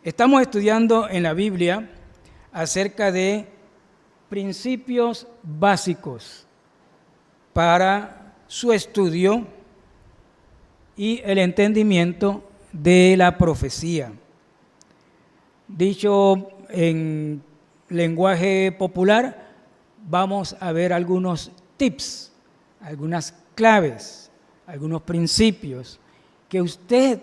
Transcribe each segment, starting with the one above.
Estamos estudiando en la Biblia acerca de principios básicos para su estudio y el entendimiento de la profecía. Dicho en lenguaje popular, vamos a ver algunos tips, algunas claves, algunos principios que usted,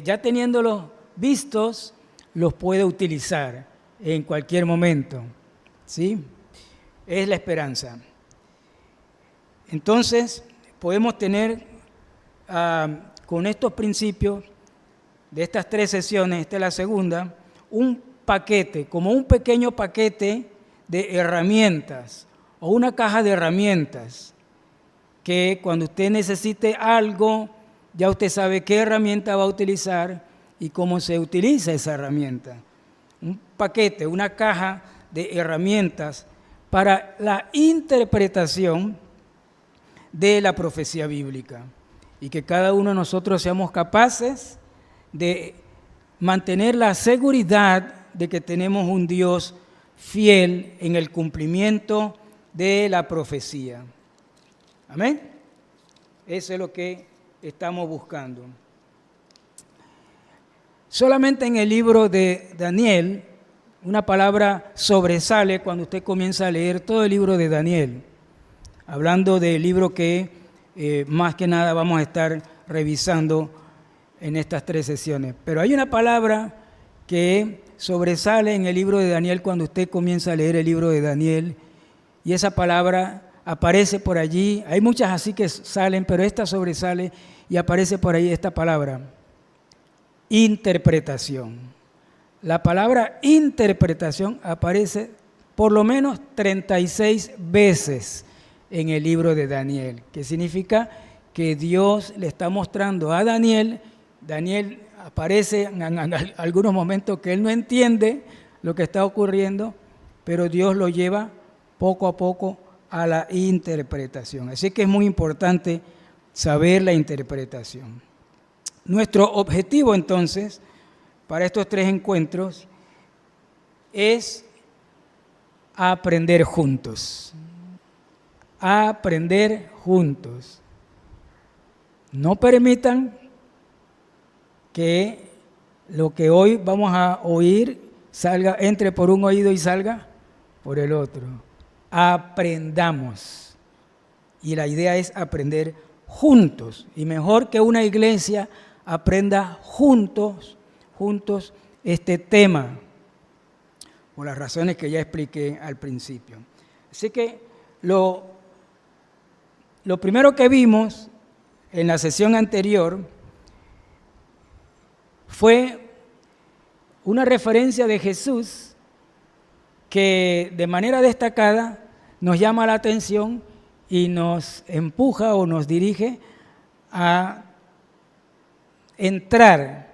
ya teniéndolos vistos, los puede utilizar en cualquier momento, ¿sí? Es la esperanza. Entonces, podemos tener con estos principios de estas 3 sesiones, esta es la segunda, un paquete, como un pequeño paquete de herramientas o una caja de herramientas que cuando usted necesite algo, ya usted sabe qué herramienta va a utilizar y cómo se utiliza esa herramienta. Un paquete, una caja de herramientas para la interpretación de la profecía bíblica y que cada uno de nosotros seamos capaces de mantener la seguridad de que tenemos un Dios fiel en el cumplimiento de la profecía. Amén. Eso es lo que estamos buscando. Solamente en el libro de Daniel, una palabra sobresale cuando usted comienza a leer todo el libro de Daniel, hablando del libro que más que nada vamos a estar revisando en estas 3 sesiones. Pero hay una palabra que sobresale en el libro de Daniel cuando usted comienza a leer el libro de Daniel, y esa palabra aparece por allí. Hay muchas así que salen, pero esta sobresale y aparece por ahí esta palabra: interpretación. La palabra interpretación aparece por lo menos 36 veces en el libro de Daniel, que significa que Dios le está mostrando a Daniel. Daniel aparece en algunos momentos que él no entiende lo que está ocurriendo, pero Dios lo lleva poco a poco a la interpretación. Así que es muy importante saber la interpretación. Nuestro objetivo entonces para estos 3 encuentros es aprender juntos. Aprender juntos. No permitan que lo que hoy vamos a oír entre por un oído y salga por el otro. Aprendamos. Y la idea es aprender juntos. Y mejor que una iglesia aprenda juntos este tema, por las razones que ya expliqué al principio. Así que lo primero que vimos en la sesión anterior fue una referencia de Jesús que de manera destacada nos llama la atención y nos empuja o nos dirige a entrar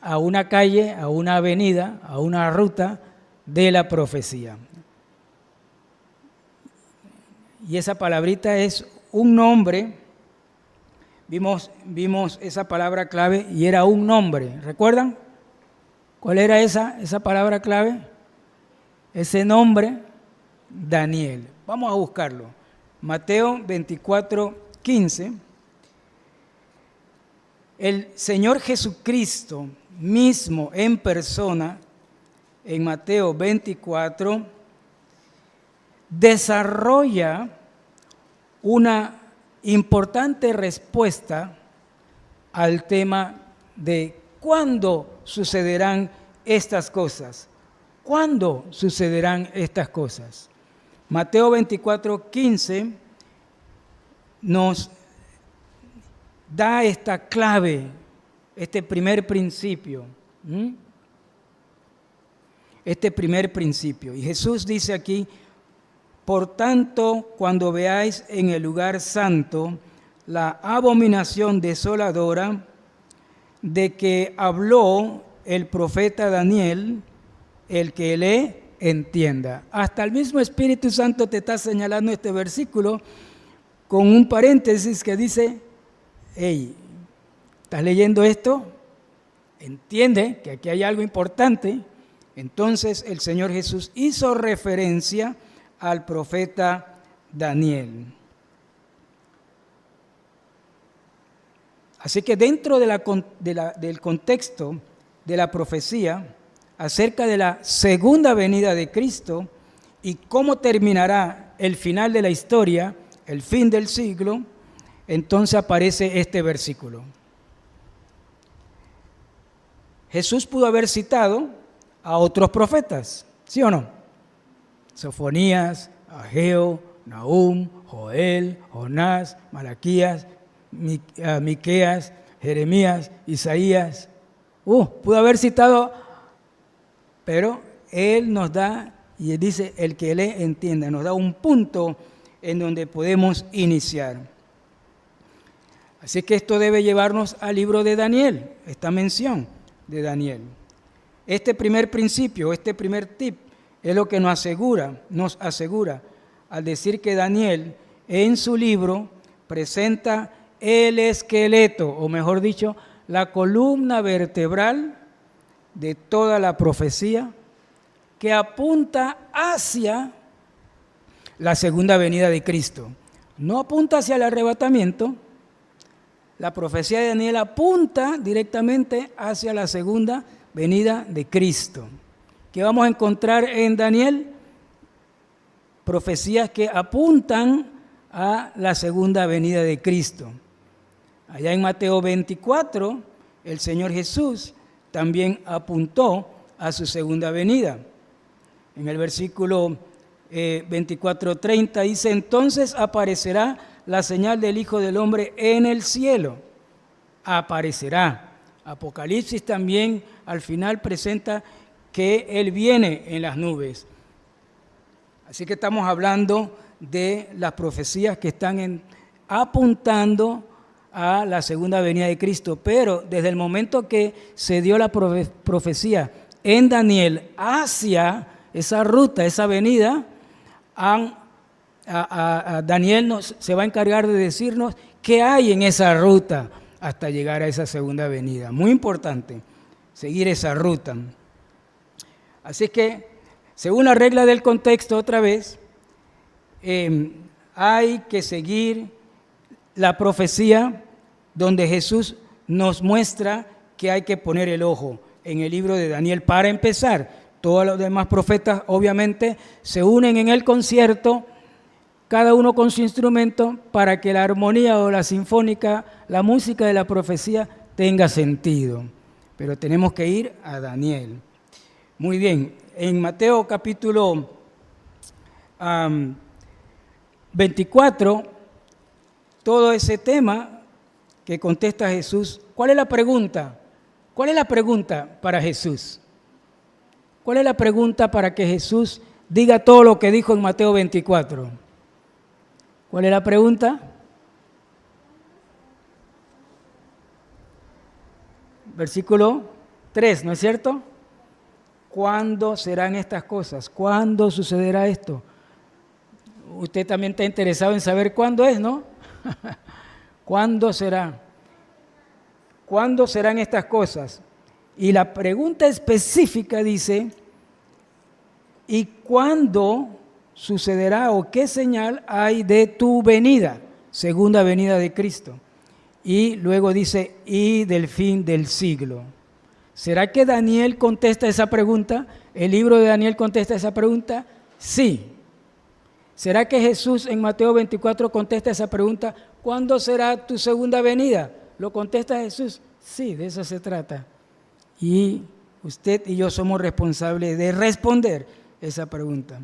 a una calle, a una avenida, a una ruta de la profecía. Y esa palabrita es un nombre. Vimos esa palabra clave y era un nombre. ¿Recuerdan? ¿Cuál era esa palabra clave? Ese nombre, Daniel. Vamos a buscarlo. Mateo 24:15. El Señor Jesucristo mismo en persona, en Mateo 24, desarrolla una importante respuesta al tema de cuándo sucederán estas cosas. ¿Cuándo sucederán estas cosas? Mateo 24:15 nos da esta clave, este primer principio. Este primer principio. Y Jesús dice aquí: por tanto, cuando veáis en el lugar santo la abominación desoladora de que habló el profeta Daniel, el que lee, entienda. Hasta el mismo Espíritu Santo te está señalando este versículo con un paréntesis que dice: hey, ¿estás leyendo esto? entiende que aquí hay algo importante, entonces el Señor Jesús hizo referencia al profeta Daniel. Así que dentro del contexto de la profecía acerca de la segunda venida de Cristo y cómo terminará el final de la historia, el fin del siglo, entonces aparece este versículo. Jesús pudo haber citado a otros profetas, ¿sí o no? Sofonías, Ageo, Nahum, Joel, Jonás, Malaquías, Miqueas, Jeremías, Isaías. Pudo haber citado, pero Él nos da, y Él dice, el que lee entienda, nos da un punto en donde podemos iniciar. Así que esto debe llevarnos al libro de Daniel, esta mención de Daniel. Este primer principio, este primer tip, es lo que nos asegura al decir que Daniel en su libro presenta el esqueleto, o mejor dicho, la columna vertebral de toda la profecía que apunta hacia la segunda venida de Cristo. No apunta hacia el arrebatamiento. La profecía de Daniel apunta directamente hacia la segunda venida de Cristo. ¿Qué vamos a encontrar en Daniel? Profecías que apuntan a la segunda venida de Cristo. Allá en Mateo 24, el Señor Jesús también apuntó a su segunda venida. En el versículo 24:30 dice, entonces aparecerá la señal del Hijo del Hombre en el cielo. Aparecerá. Apocalipsis también al final presenta que Él viene en las nubes. Así que estamos hablando de las profecías que están apuntando a la segunda venida de Cristo. Pero desde el momento que se dio la profecía en Daniel hacia esa ruta, esa venida, Daniel se va a encargar de decirnos qué hay en esa ruta hasta llegar a esa segunda venida. Muy importante seguir esa ruta. Así que, según la regla del contexto, otra vez, hay que seguir la profecía donde Jesús nos muestra que hay que poner el ojo en el libro de Daniel. Para empezar, todos los demás profetas obviamente se unen en el concierto, cada uno con su instrumento, para que la armonía o la sinfónica, la música de la profecía tenga sentido. Pero tenemos que ir a Daniel. Muy bien, en Mateo capítulo 24, todo ese tema que contesta Jesús. ¿Cuál es la pregunta? ¿Cuál es la pregunta para Jesús? ¿Cuál es la pregunta para que Jesús diga todo lo que dijo en Mateo 24? ¿Cuál es la pregunta? Versículo 3, ¿no es cierto? ¿Cuándo serán estas cosas? ¿Cuándo sucederá esto? Usted también está interesado en saber cuándo es, ¿no? ¿Cuándo será? ¿Cuándo serán estas cosas? Y la pregunta específica dice, ¿y cuándo sucederá o qué señal hay de tu venida, segunda venida de Cristo? Y luego dice, y del fin del siglo. ¿Será que Daniel contesta esa pregunta? ¿El libro de Daniel contesta esa pregunta? Sí. ¿Será que Jesús en Mateo 24 contesta esa pregunta? ¿Cuándo será tu segunda venida? ¿Lo contesta Jesús? Sí, de eso se trata. Y usted y yo somos responsables de responder esa pregunta.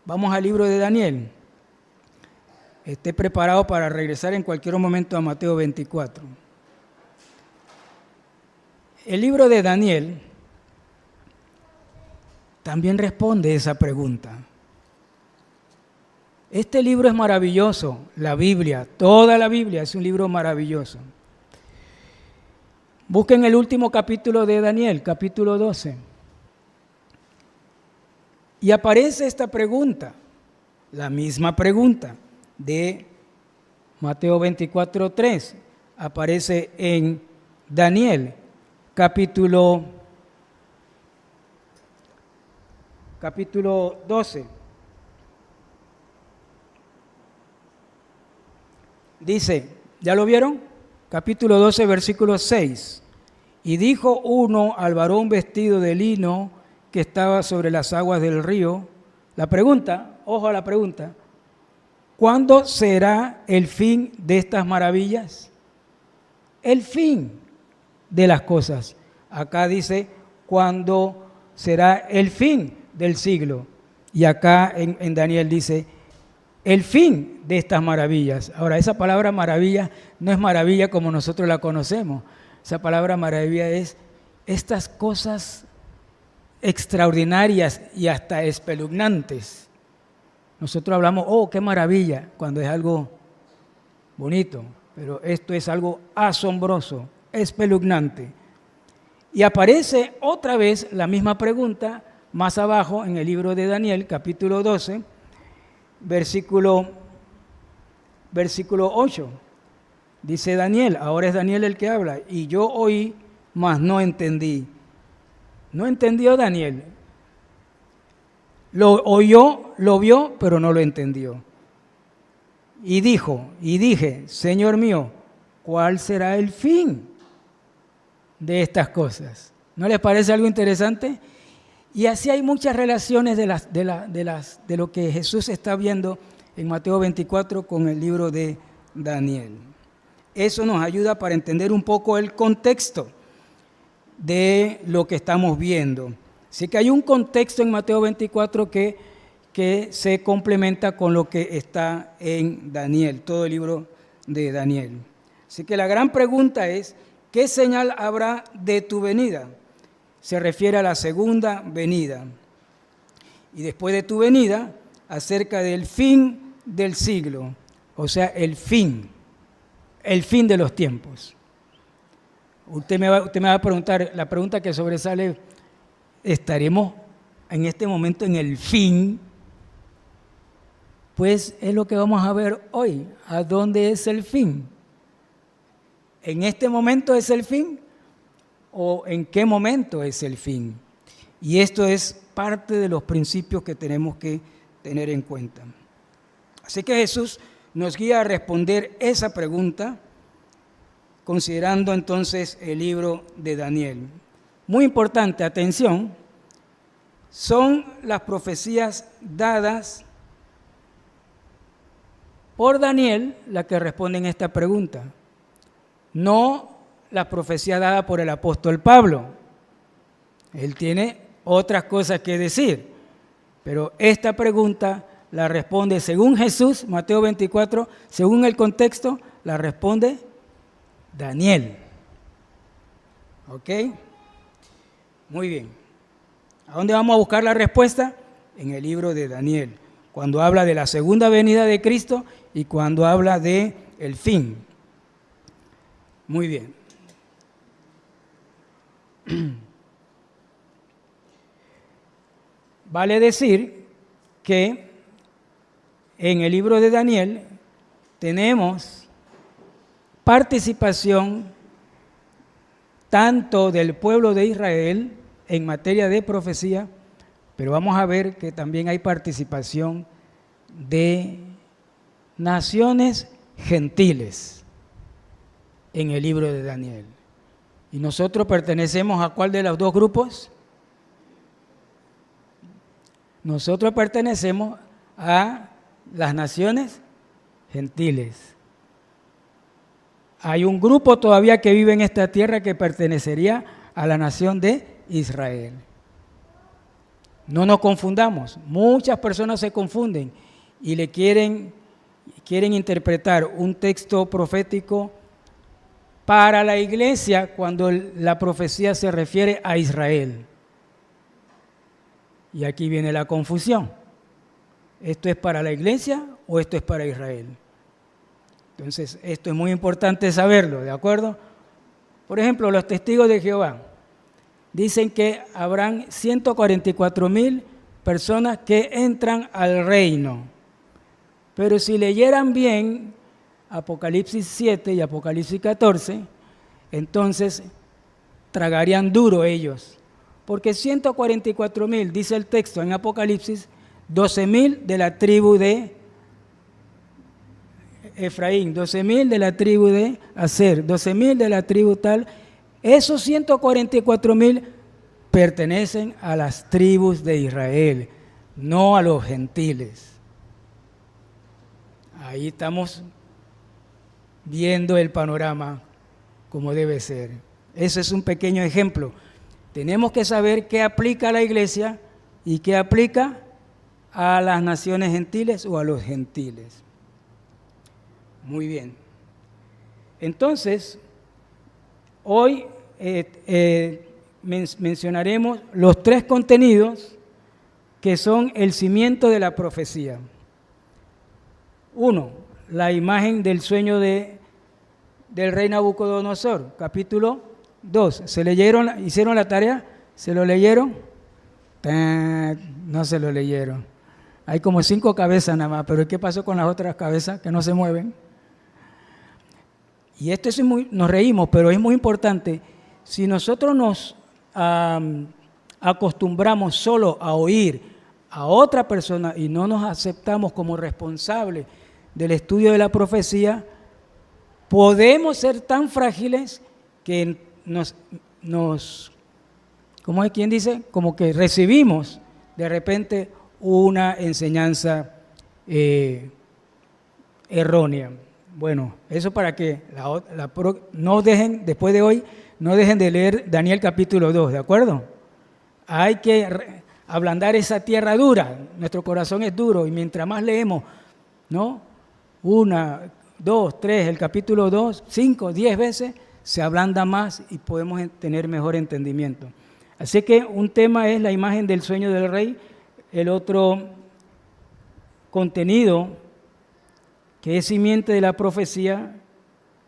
Vamos al libro de Daniel. Esté preparado para regresar en cualquier momento a Mateo 24. El libro de Daniel también responde esa pregunta. Este libro es maravilloso, la Biblia, toda la Biblia es un libro maravilloso. Busquen el último capítulo de Daniel, capítulo 12. Y aparece esta pregunta, la misma pregunta de Mateo 24:3, aparece en Daniel. capítulo 12. Dice, ¿ya lo vieron? Capítulo 12, versículo 6. Y dijo uno al varón vestido de lino que estaba sobre las aguas del río. La pregunta, ojo a la pregunta, ¿cuándo será el fin de estas maravillas? El fin de las cosas. Acá dice, ¿cuándo será el fin del siglo? Y acá en Daniel dice, el fin de estas maravillas. Ahora, esa palabra maravilla no es maravilla como nosotros la conocemos. Esa palabra maravilla es estas cosas extraordinarias y hasta espeluznantes. Nosotros hablamos, oh, qué maravilla, cuando es algo bonito, pero esto es algo asombroso, espeluznante. Y aparece otra vez la misma pregunta más abajo en el libro de Daniel, capítulo 12, versículo 8. Dice Daniel, ahora es Daniel el que habla, y yo oí, mas no entendí. No entendió Daniel. Lo oyó, lo vio, pero no lo entendió. Y dije, Señor mío, ¿cuál será el fin de estas cosas? ¿No les parece algo interesante? Y así hay muchas relaciones de lo que Jesús está viendo en Mateo 24 con el libro de Daniel. Eso nos ayuda para entender un poco el contexto de lo que estamos viendo. Así que hay un contexto en Mateo 24 que se complementa con lo que está en Daniel, todo el libro de Daniel. Así que la gran pregunta es, ¿qué señal habrá de tu venida? Se refiere a la segunda venida. Y después de tu venida, acerca del fin del siglo, o sea, el fin de los tiempos. Usted me va a preguntar, la pregunta que sobresale, ¿estaremos en este momento en el fin? Pues es lo que vamos a ver hoy. ¿A dónde es el fin? ¿En este momento es el fin? ¿O en qué momento es el fin? Y esto es parte de los principios que tenemos que tener en cuenta. Así que Jesús nos guía a responder esa pregunta, considerando entonces el libro de Daniel. Muy importante, atención, son las profecías dadas por Daniel las que responden esta pregunta, no la profecía dada por el apóstol Pablo. Él tiene otras cosas que decir, pero esta pregunta la responde según Jesús, Mateo 24, según el contexto, la responde Daniel. ¿Ok? Muy bien. ¿A dónde vamos a buscar la respuesta? En el libro de Daniel, cuando habla de la segunda venida de Cristo y cuando habla de el fin. Muy bien. Vale decir que en el libro de Daniel tenemos participación tanto del pueblo de Israel en materia de profecía, pero vamos a ver que también hay participación de naciones gentiles en el libro de Daniel. ¿Y nosotros pertenecemos a cuál de los dos grupos? Nosotros pertenecemos a las naciones gentiles. Hay un grupo todavía que vive en esta tierra que pertenecería a la nación de Israel. No nos confundamos. Muchas personas se confunden y le quieren interpretar un texto profético para la iglesia cuando la profecía se refiere a Israel. Y aquí viene la confusión. ¿Esto es para la iglesia o esto es para Israel? Entonces, esto es muy importante saberlo, ¿de acuerdo? Por ejemplo, los testigos de Jehová dicen que habrán 144,000 personas que entran al reino. Pero si leyeran bien Apocalipsis 7 y Apocalipsis 14, entonces tragarían duro ellos. Porque 144,000, dice el texto en Apocalipsis, 12,000 de la tribu de Efraín, 12,000 de la tribu de Aser, 12,000 de la tribu tal. Esos 144,000 pertenecen a las tribus de Israel, no a los gentiles. Ahí estamos viendo el panorama como debe ser. Ese es un pequeño ejemplo. Tenemos que saber qué aplica a la iglesia y qué aplica a las naciones gentiles o a los gentiles. Muy bien. Entonces, hoy mencionaremos los 3 contenidos que son el cimiento de la profecía. 1, la imagen del sueño del rey Nabucodonosor, capítulo 2. ¿Se leyeron, hicieron la tarea? ¿Se lo leyeron? No se lo leyeron. Hay como 5 cabezas nada más, pero ¿qué pasó con las otras cabezas que no se mueven? Y esto nos reímos, pero es muy importante. Si nosotros nos acostumbramos solo a oír a otra persona y no nos aceptamos como responsables del estudio de la profecía, podemos ser tan frágiles que ¿cómo es quien dice? Como que recibimos de repente una enseñanza errónea. Bueno, eso para que no dejen, después de hoy, no dejen de leer Daniel capítulo 2, ¿de acuerdo? Hay que ablandar esa tierra dura, nuestro corazón es duro y mientras más leemos, ¿no? 1, 2, 3, el capítulo 2, 5, 10 veces, se ablanda más y podemos tener mejor entendimiento. Así que un tema es la imagen del sueño del rey, el otro contenido que es simiente de la profecía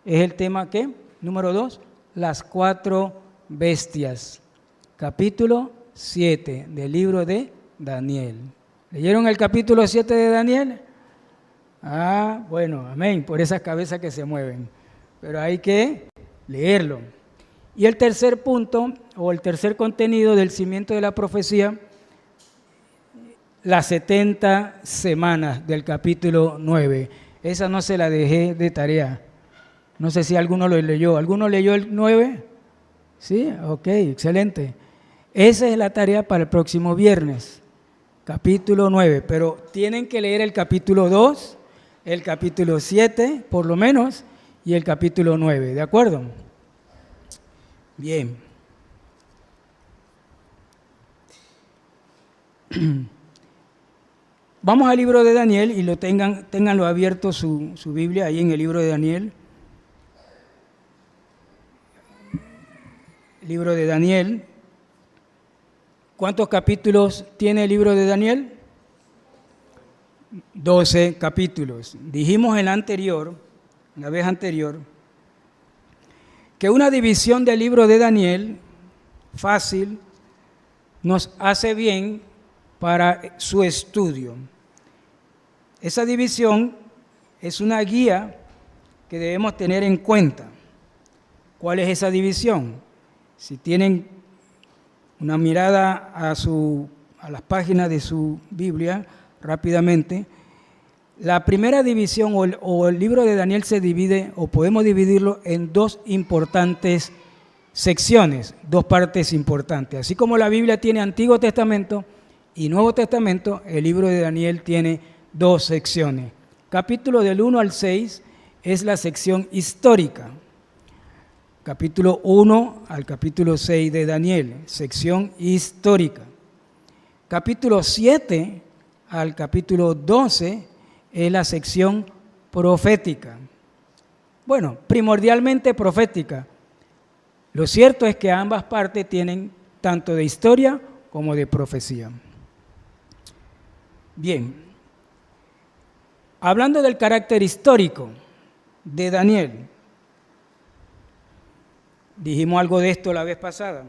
es el tema ¿qué? Número 2, las 4 bestias, capítulo 7 del libro de Daniel. ¿Leyeron el capítulo 7 de Daniel? Bueno, amén, por esas cabezas que se mueven, pero hay que leerlo. Y el tercer punto, o el tercer contenido del cimiento de la profecía, las 70 semanas del capítulo 9. Esa no se la dejé de tarea. No sé si alguno lo leyó. ¿Alguno leyó el 9? ¿Sí? Ok, excelente. Esa es la tarea para el próximo viernes, capítulo 9. Pero tienen que leer el capítulo 2, el capítulo 7, por lo menos, y el capítulo 9. ¿De acuerdo? Bien. Vamos al libro de Daniel y ténganlo abierto su Biblia ahí en el libro de Daniel. Libro de Daniel. ¿Cuántos capítulos tiene el libro de Daniel? 12 capítulos. Dijimos en la vez anterior, que una división del libro de Daniel, fácil, nos hace bien para su estudio. Esa división es una guía que debemos tener en cuenta. ¿Cuál es esa división? Si tienen una mirada a las páginas de su Biblia, rápidamente, la primera división o el libro de Daniel se divide, o podemos dividirlo en 2 importantes secciones, 2 partes importantes. Así como la Biblia tiene Antiguo Testamento y Nuevo Testamento, el libro de Daniel tiene 2 secciones. Capítulo del 1 al 6 es la sección histórica. Capítulo 1 al capítulo 6 de Daniel, sección histórica. Capítulo 7 al capítulo 12 es la sección profética. Bueno, primordialmente profética. Lo cierto es que ambas partes tienen tanto de historia como de profecía. Bien. Hablando del carácter histórico de Daniel, dijimos algo de esto la vez pasada.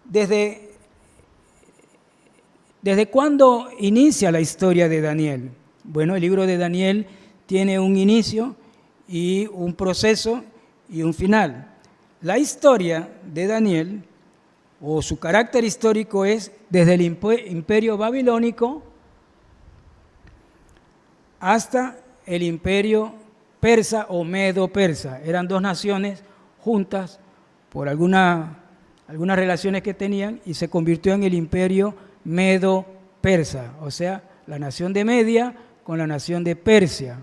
¿Desde cuándo inicia la historia de Daniel? Bueno, el libro de Daniel tiene un inicio y un proceso y un final. la historia de Daniel, o su carácter histórico, es desde el imperio babilónico hasta el imperio persa o medo-persa. Eran dos naciones juntas por algunas relaciones que tenían y se convirtió en el imperio medo-persa, o sea, la nación de Media con la nación de Persia.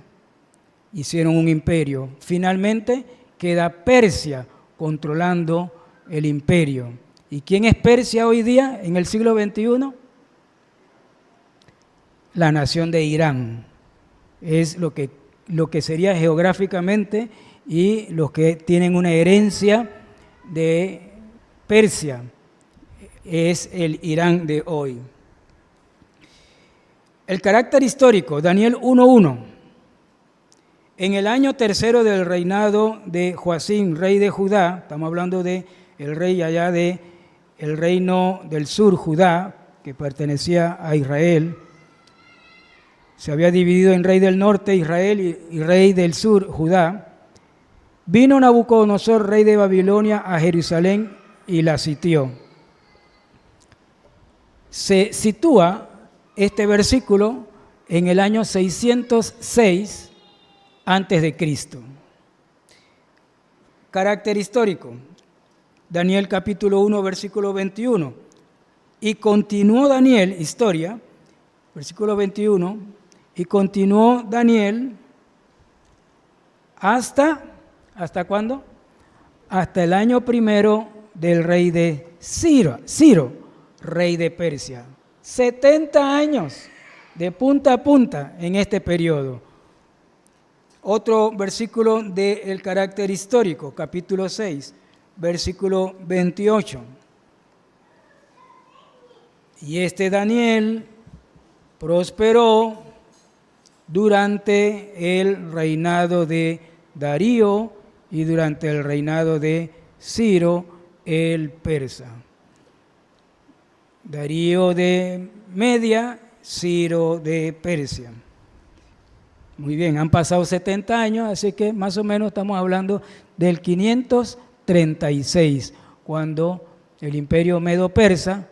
Hicieron un imperio. Finalmente queda Persia controlando el imperio. ¿Y quién es Persia hoy día en el siglo XXI? La nación de Irán. Es lo que sería geográficamente y los que tienen una herencia de Persia. Es el Irán de hoy. El carácter histórico, Daniel 1:1. En el año tercero del reinado de Joacim, rey de Judá, estamos hablando de el rey allá de el reino del sur, Judá, que pertenecía a Israel. Se había dividido en rey del norte, Israel, y rey del sur, Judá. Vino Nabucodonosor, rey de Babilonia, a Jerusalén y la sitió. Se sitúa este versículo en el año 606 antes de Cristo. Carácter histórico. Daniel capítulo 1, versículo 21. Y continuó Daniel, historia, versículo 21, y continuó Daniel ¿hasta cuándo? Hasta el año primero del rey de Ciro, rey de Persia. 70 años de punta a punta en este periodo. Otro versículo del carácter histórico, capítulo 6, versículo 28. Y este Daniel prosperó durante el reinado de Darío y durante el reinado de Ciro el persa. Darío de Media, Ciro de Persia. Muy bien, han pasado 70 años, así que más o menos estamos hablando del 536, cuando el imperio medo-persa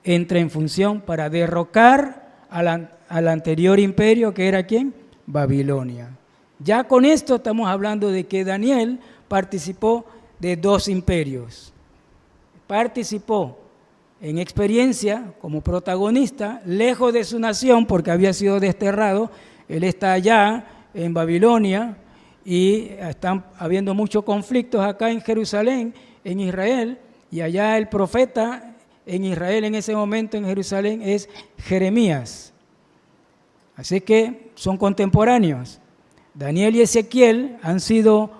entra en función para derrocar al anterior imperio, que era ¿quién? Babilonia. Ya con esto estamos hablando de que Daniel participó de dos imperios. Participó en experiencia como protagonista, lejos de su nación porque había sido desterrado. Él está allá en Babilonia y están habiendo muchos conflictos acá en Jerusalén, en Israel, y allá el profeta en Israel en ese momento en Jerusalén es Jeremías. Así que son contemporáneos. Daniel y Ezequiel han sido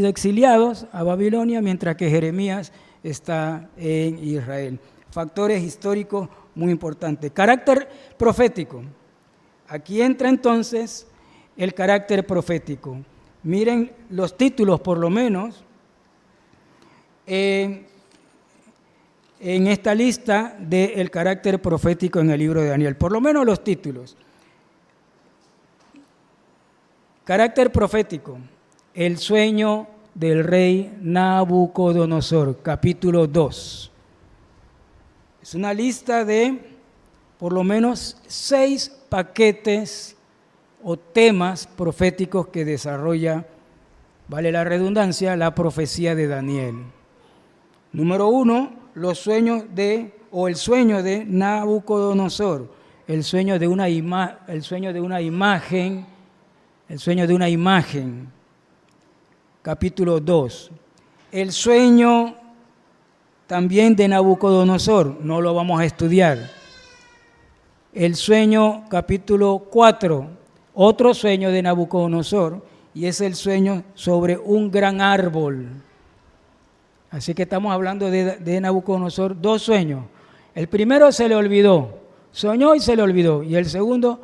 exiliados a Babilonia, mientras que Jeremías está en Israel. Factores históricos muy importantes. Carácter profético. Aquí entra entonces el carácter profético. Miren los títulos, por lo menos, en esta lista del carácter profético en el libro de Daniel. Por lo menos los títulos. Carácter profético. El sueño del rey Nabucodonosor, capítulo 2. Es una lista de por lo menos 6 paquetes o temas proféticos que desarrolla, vale la redundancia, la profecía de Daniel. Número 1, el sueño de Nabucodonosor, el sueño de una imagen. Capítulo 2. El sueño también de Nabucodonosor, no lo vamos a estudiar. El sueño, capítulo 4, otro sueño de Nabucodonosor, y es el sueño sobre un gran árbol. Así que estamos hablando de Nabucodonosor, 2 sueños. El primero se le olvidó, soñó y se le olvidó, y el segundo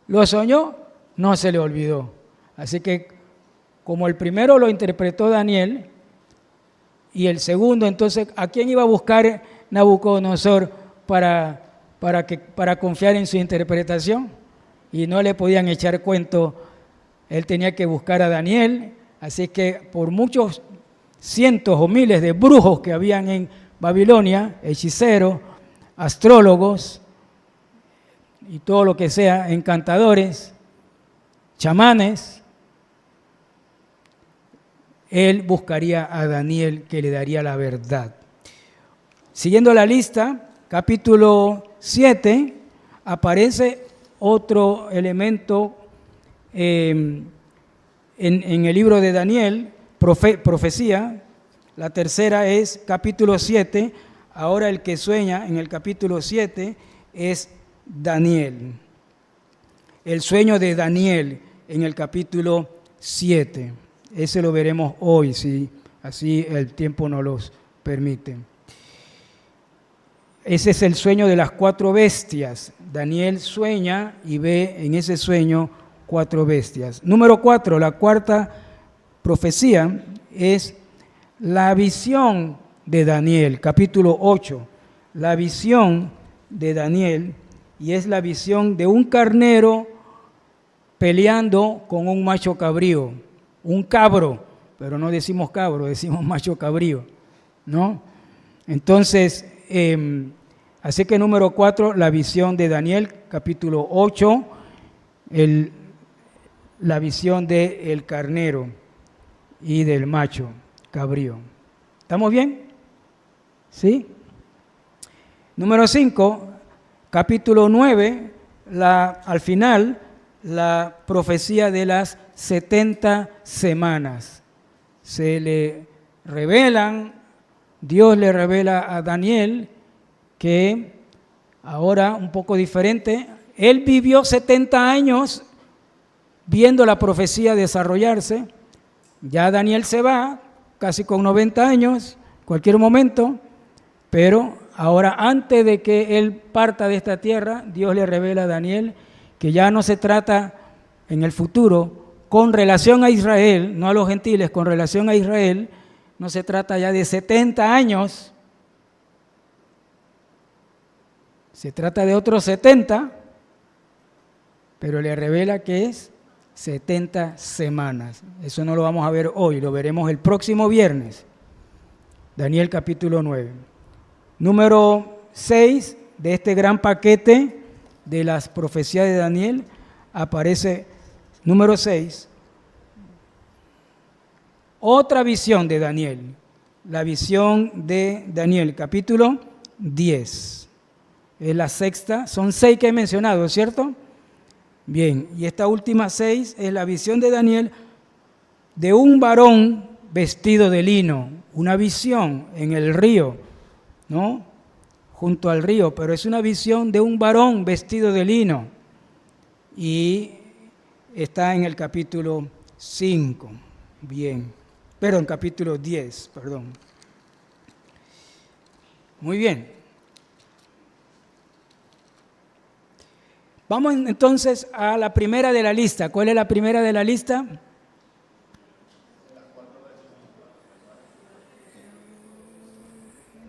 lo soñó, no se le olvidó. Así que como el primero lo interpretó Daniel, y el segundo, entonces, ¿a quién iba a buscar Nabucodonosor para confiar en su interpretación? Y no le podían echar cuento, él tenía que buscar a Daniel, así que por muchos cientos o miles de brujos que habían en Babilonia, hechiceros, astrólogos y todo lo que sea, encantadores, chamanes, él buscaría a Daniel que le daría la verdad. Siguiendo la lista, capítulo 7, aparece otro elemento en el libro de Daniel, profecía. La tercera es capítulo 7. Ahora el que sueña en el capítulo 7 es Daniel. El sueño de Daniel en el capítulo 7. Ese lo veremos hoy, si así el tiempo nos los permite. Ese es el sueño de las 4 bestias. Daniel sueña y ve en ese sueño 4 bestias. Número 4, la cuarta profecía es la visión de Daniel, capítulo 8. La visión de Daniel, y es la visión de un carnero peleando con un macho cabrío, un cabro, pero no decimos cabro, decimos macho cabrío, ¿no? Entonces, así que número 4, la visión de Daniel, capítulo 8, la visión del carnero y del macho cabrío. ¿Estamos bien? ¿Sí? Número 5, capítulo 9, al final, la profecía de las 70 semanas. Se le revelan, Dios le revela a Daniel que ahora un poco diferente, él vivió 70 años viendo la profecía desarrollarse. Ya Daniel se va, casi con 90 años, cualquier momento, pero ahora antes de que él parta de esta tierra, Dios le revela a Daniel que ya no se trata en el futuro con relación a Israel, no a los gentiles, con relación a Israel, no se trata ya de 70 años, se trata de otros 70, pero le revela que es 70 semanas. Eso no lo vamos a ver hoy, lo veremos el próximo viernes. Daniel capítulo 9. Número 6 de este gran paquete de las profecías de Daniel aparece número 6. Otra visión de Daniel, la visión de Daniel capítulo 10. Es la sexta, son 6 que he mencionado, ¿cierto? Bien, y esta última 6 es la visión de Daniel de un varón vestido de lino, una visión en el río, ¿no? Junto al río, pero es una visión de un varón vestido de lino y está en el capítulo 5, bien, pero en capítulo 10, perdón. Muy bien. Vamos entonces a la primera de la lista. ¿Cuál es la primera de la lista?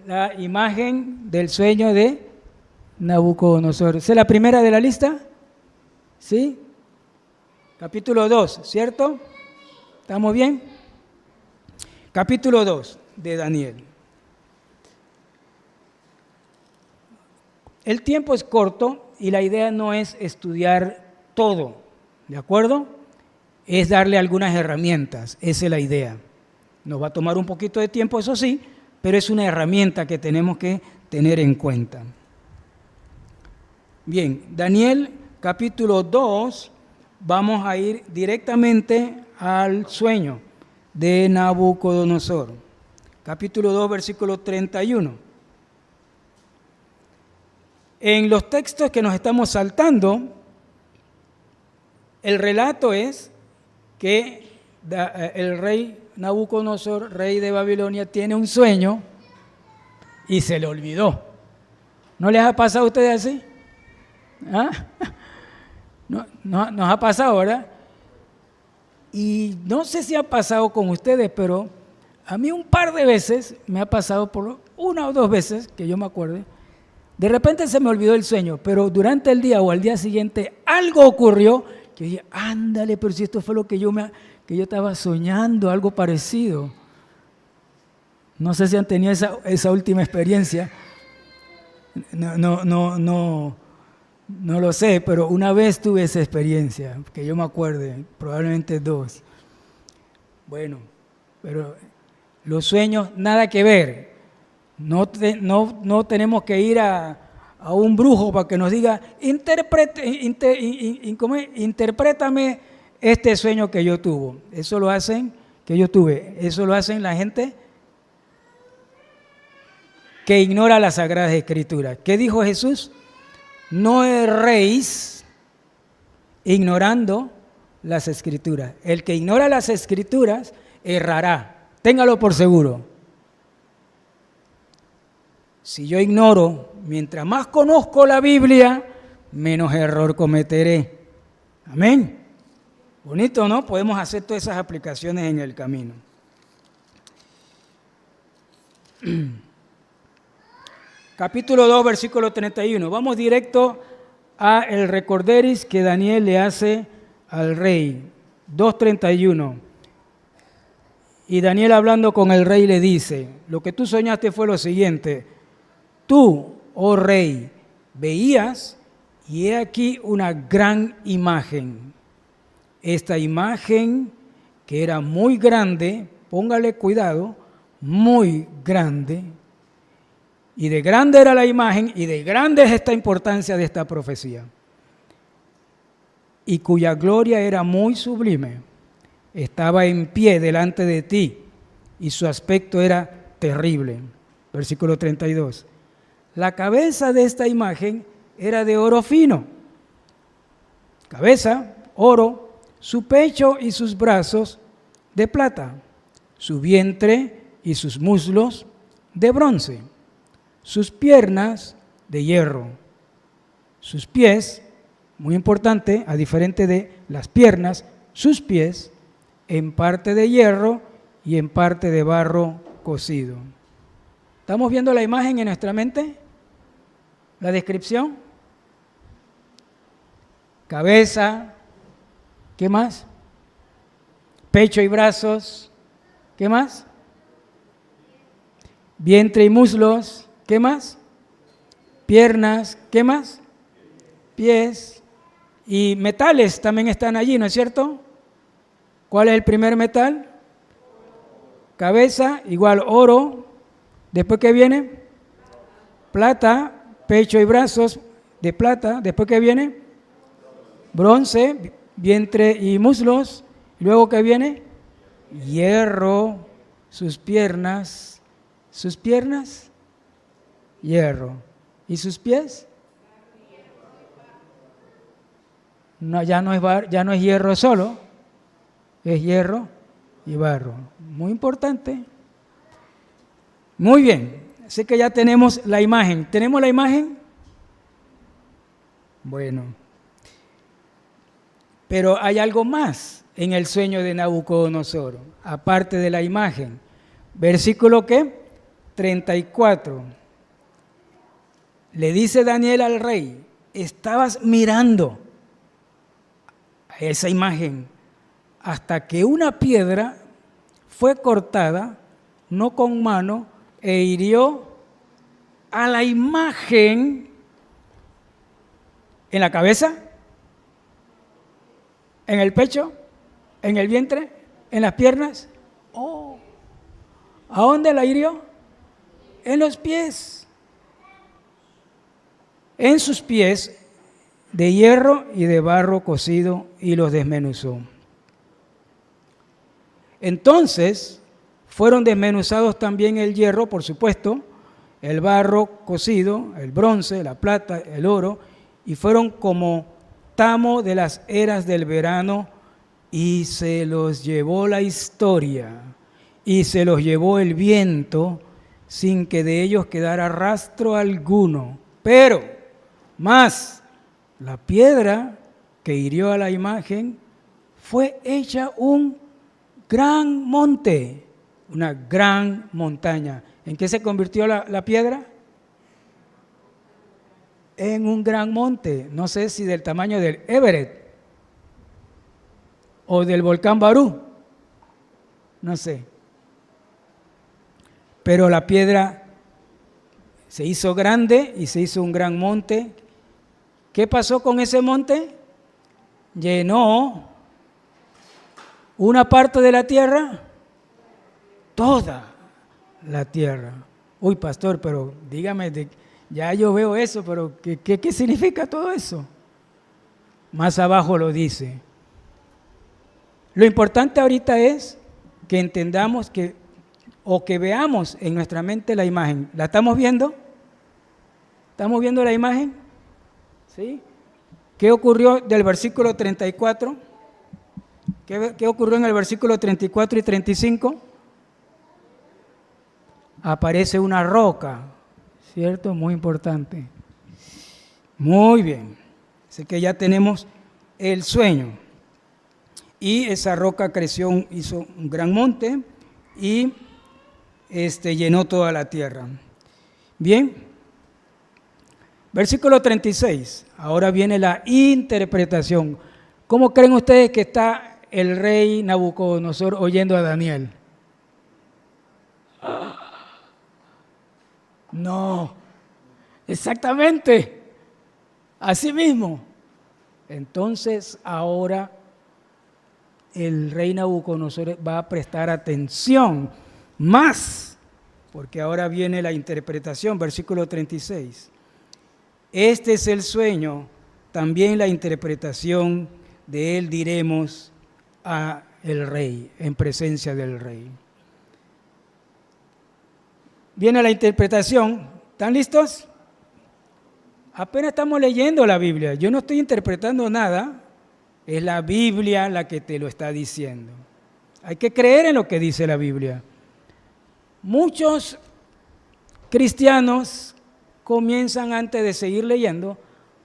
La imagen del sueño de Nabucodonosor. ¿Esa es la primera de la lista? ¿Sí? Capítulo 2, ¿cierto? ¿Estamos bien? Capítulo 2 de Daniel. El tiempo es corto y la idea no es estudiar todo, ¿de acuerdo? Es darle algunas herramientas, esa es la idea. Nos va a tomar un poquito de tiempo, eso sí, pero es una herramienta que tenemos que tener en cuenta. Bien, Daniel capítulo 2, vamos a ir directamente al sueño de Nabucodonosor. Capítulo 2, versículo 31. En los textos que nos estamos saltando, el relato es que el rey Nabucodonosor, rey de Babilonia, tiene un sueño y se le olvidó. ¿No les ha pasado a ustedes así? ¿Ah? No, nos ha pasado, ¿verdad? Y no sé si ha pasado con ustedes, pero a mí un par de veces me ha pasado, por 1 o 2 veces, que yo me acuerde, de repente se me olvidó el sueño, pero durante el día o al día siguiente algo ocurrió que yo dije, ándale, pero si esto fue lo que yo estaba soñando, algo parecido. No sé si han tenido esa última experiencia. No lo sé, pero una vez tuve esa experiencia, que yo me acuerde, probablemente 2. Bueno, pero los sueños, nada que ver. No tenemos que ir a un brujo para que nos diga, interprétame este sueño que yo tuve. Eso lo hacen la gente que ignora las Sagradas Escrituras. ¿Qué dijo Jesús? No erréis ignorando las Escrituras. El que ignora las Escrituras errará. Téngalo por seguro. Si yo ignoro, mientras más conozco la Biblia, menos error cometeré. Amén. Bonito, ¿no? Podemos hacer todas esas aplicaciones en el camino. Capítulo 2, versículo 31. Vamos directo a el recorderis que Daniel le hace al rey. 2:31. Y Daniel, hablando con el rey, le dice, lo que tú soñaste fue lo siguiente: tú, oh rey, veías y he aquí una gran imagen. Esta imagen, que era muy grande, póngale cuidado, muy grande, y de grande era la imagen, y de grande es esta importancia de esta profecía, y cuya gloria era muy sublime, estaba en pie delante de ti, y su aspecto era terrible. Versículo 32. La cabeza de esta imagen era de oro fino, cabeza, oro, su pecho y sus brazos de plata, su vientre y sus muslos de bronce, sus piernas de hierro, sus pies, muy importante, a diferente de las piernas, sus pies en parte de hierro y en parte de barro cocido. ¿Estamos viendo la imagen en nuestra mente? ¿La descripción? Cabeza, ¿qué más? Pecho y brazos, ¿qué más? Vientre y muslos, ¿qué más? Piernas, ¿qué más? Pies y metales también están allí, ¿no es cierto? ¿Cuál es el primer metal? Cabeza, igual oro. ¿Después qué viene? Plata, pecho y brazos de plata. ¿Después qué viene? Bronce, vientre y muslos. Luego ¿qué viene? Hierro, sus piernas, hierro. ¿Y sus pies? No, ya no es hierro solo, es hierro y barro. Muy importante. Muy bien, así que ya tenemos la imagen. ¿Tenemos la imagen? Bueno. Pero hay algo más en el sueño de Nabucodonosor, aparte de la imagen. Versículo ¿qué? 34. Le dice Daniel al rey, estabas mirando a esa imagen hasta que una piedra fue cortada, no con mano, e hirió a la imagen en la cabeza, en el pecho, en el vientre, en las piernas. Oh, ¿a dónde la hirió? En los pies. En sus pies de hierro y de barro cocido, y los desmenuzó. Entonces fueron desmenuzados también el hierro, por supuesto, el barro cocido, el bronce, la plata, el oro, y fueron como tamo de las eras del verano, y se los llevó la historia, y se los llevó el viento, sin que de ellos quedara rastro alguno. Pero, más, la piedra que hirió a la imagen fue hecha un gran monte, una gran montaña. ¿En qué se convirtió la piedra? En un gran monte, no sé si del tamaño del Everest o del volcán Barú, no sé. pero la piedra se hizo grande y se hizo un gran monte. ¿Qué pasó con ese monte? Llenó una parte de la tierra, toda la tierra. Uy, pastor, pero dígame, ya yo veo eso, pero ¿qué significa todo eso? Más abajo lo dice. Lo importante ahorita es que entendamos o que veamos en nuestra mente la imagen. ¿La estamos viendo? ¿Estamos viendo la imagen? ¿Sí? ¿Qué ocurrió del versículo 34? ¿Qué ocurrió en el versículo 34 y 35? Aparece una roca, ¿cierto? Muy importante. Muy bien. Así que ya tenemos el sueño. Y esa roca creció, hizo un gran monte y llenó toda la tierra. Bien. Versículo 36. Ahora viene la interpretación. ¿Cómo creen ustedes que está el rey Nabucodonosor oyendo a Daniel? No, exactamente, así mismo. Entonces ahora el rey Nabucodonosor va a prestar atención más, porque ahora viene la interpretación, versículo 36. Este es el sueño, también la interpretación de él diremos a el rey, en presencia del rey. Viene la interpretación. ¿Están listos? Apenas estamos leyendo la Biblia. Yo no estoy interpretando nada. Es la Biblia la que te lo está diciendo. Hay que creer en lo que dice la Biblia. Muchos cristianos comienzan, antes de seguir leyendo,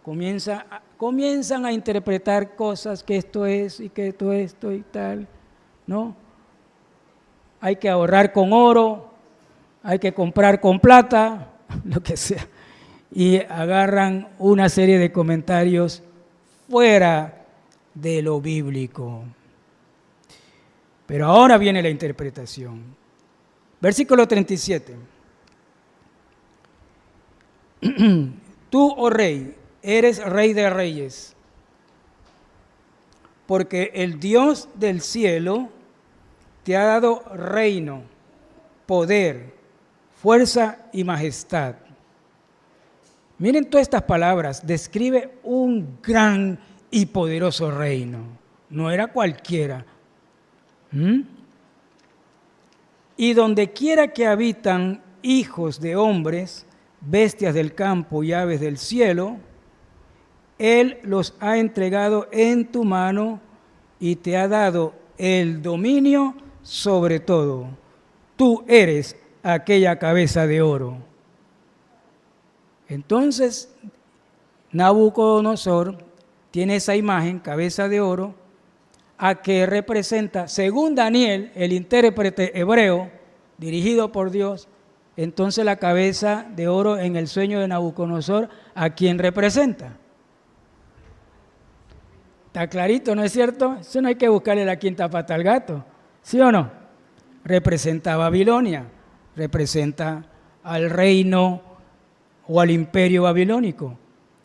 comienzan a interpretar cosas, que esto es y que esto y tal, ¿no? Hay que ahorrar con oro, hay que comprar con plata, lo que sea, y agarran una serie de comentarios fuera de lo bíblico. Pero ahora viene la interpretación. Versículo 37. Tú, oh rey, eres rey de reyes, porque el Dios del cielo te ha dado reino, poder, fuerza y majestad. Miren todas estas palabras, describe un gran y poderoso reino. No era cualquiera. Y donde quiera que habitan hijos de hombres, bestias del campo y aves del cielo, Él los ha entregado en tu mano y te ha dado el dominio sobre todo. Tú eres aquella cabeza de oro. Entonces, Nabucodonosor tiene esa imagen, cabeza de oro, a que representa, según Daniel, el intérprete hebreo, dirigido por Dios, entonces la cabeza de oro en el sueño de Nabucodonosor, ¿a quién representa? Está clarito, ¿no es cierto? Eso no hay que buscarle la quinta pata al gato, ¿sí o no? Representa a Babilonia, representa al reino o al imperio babilónico,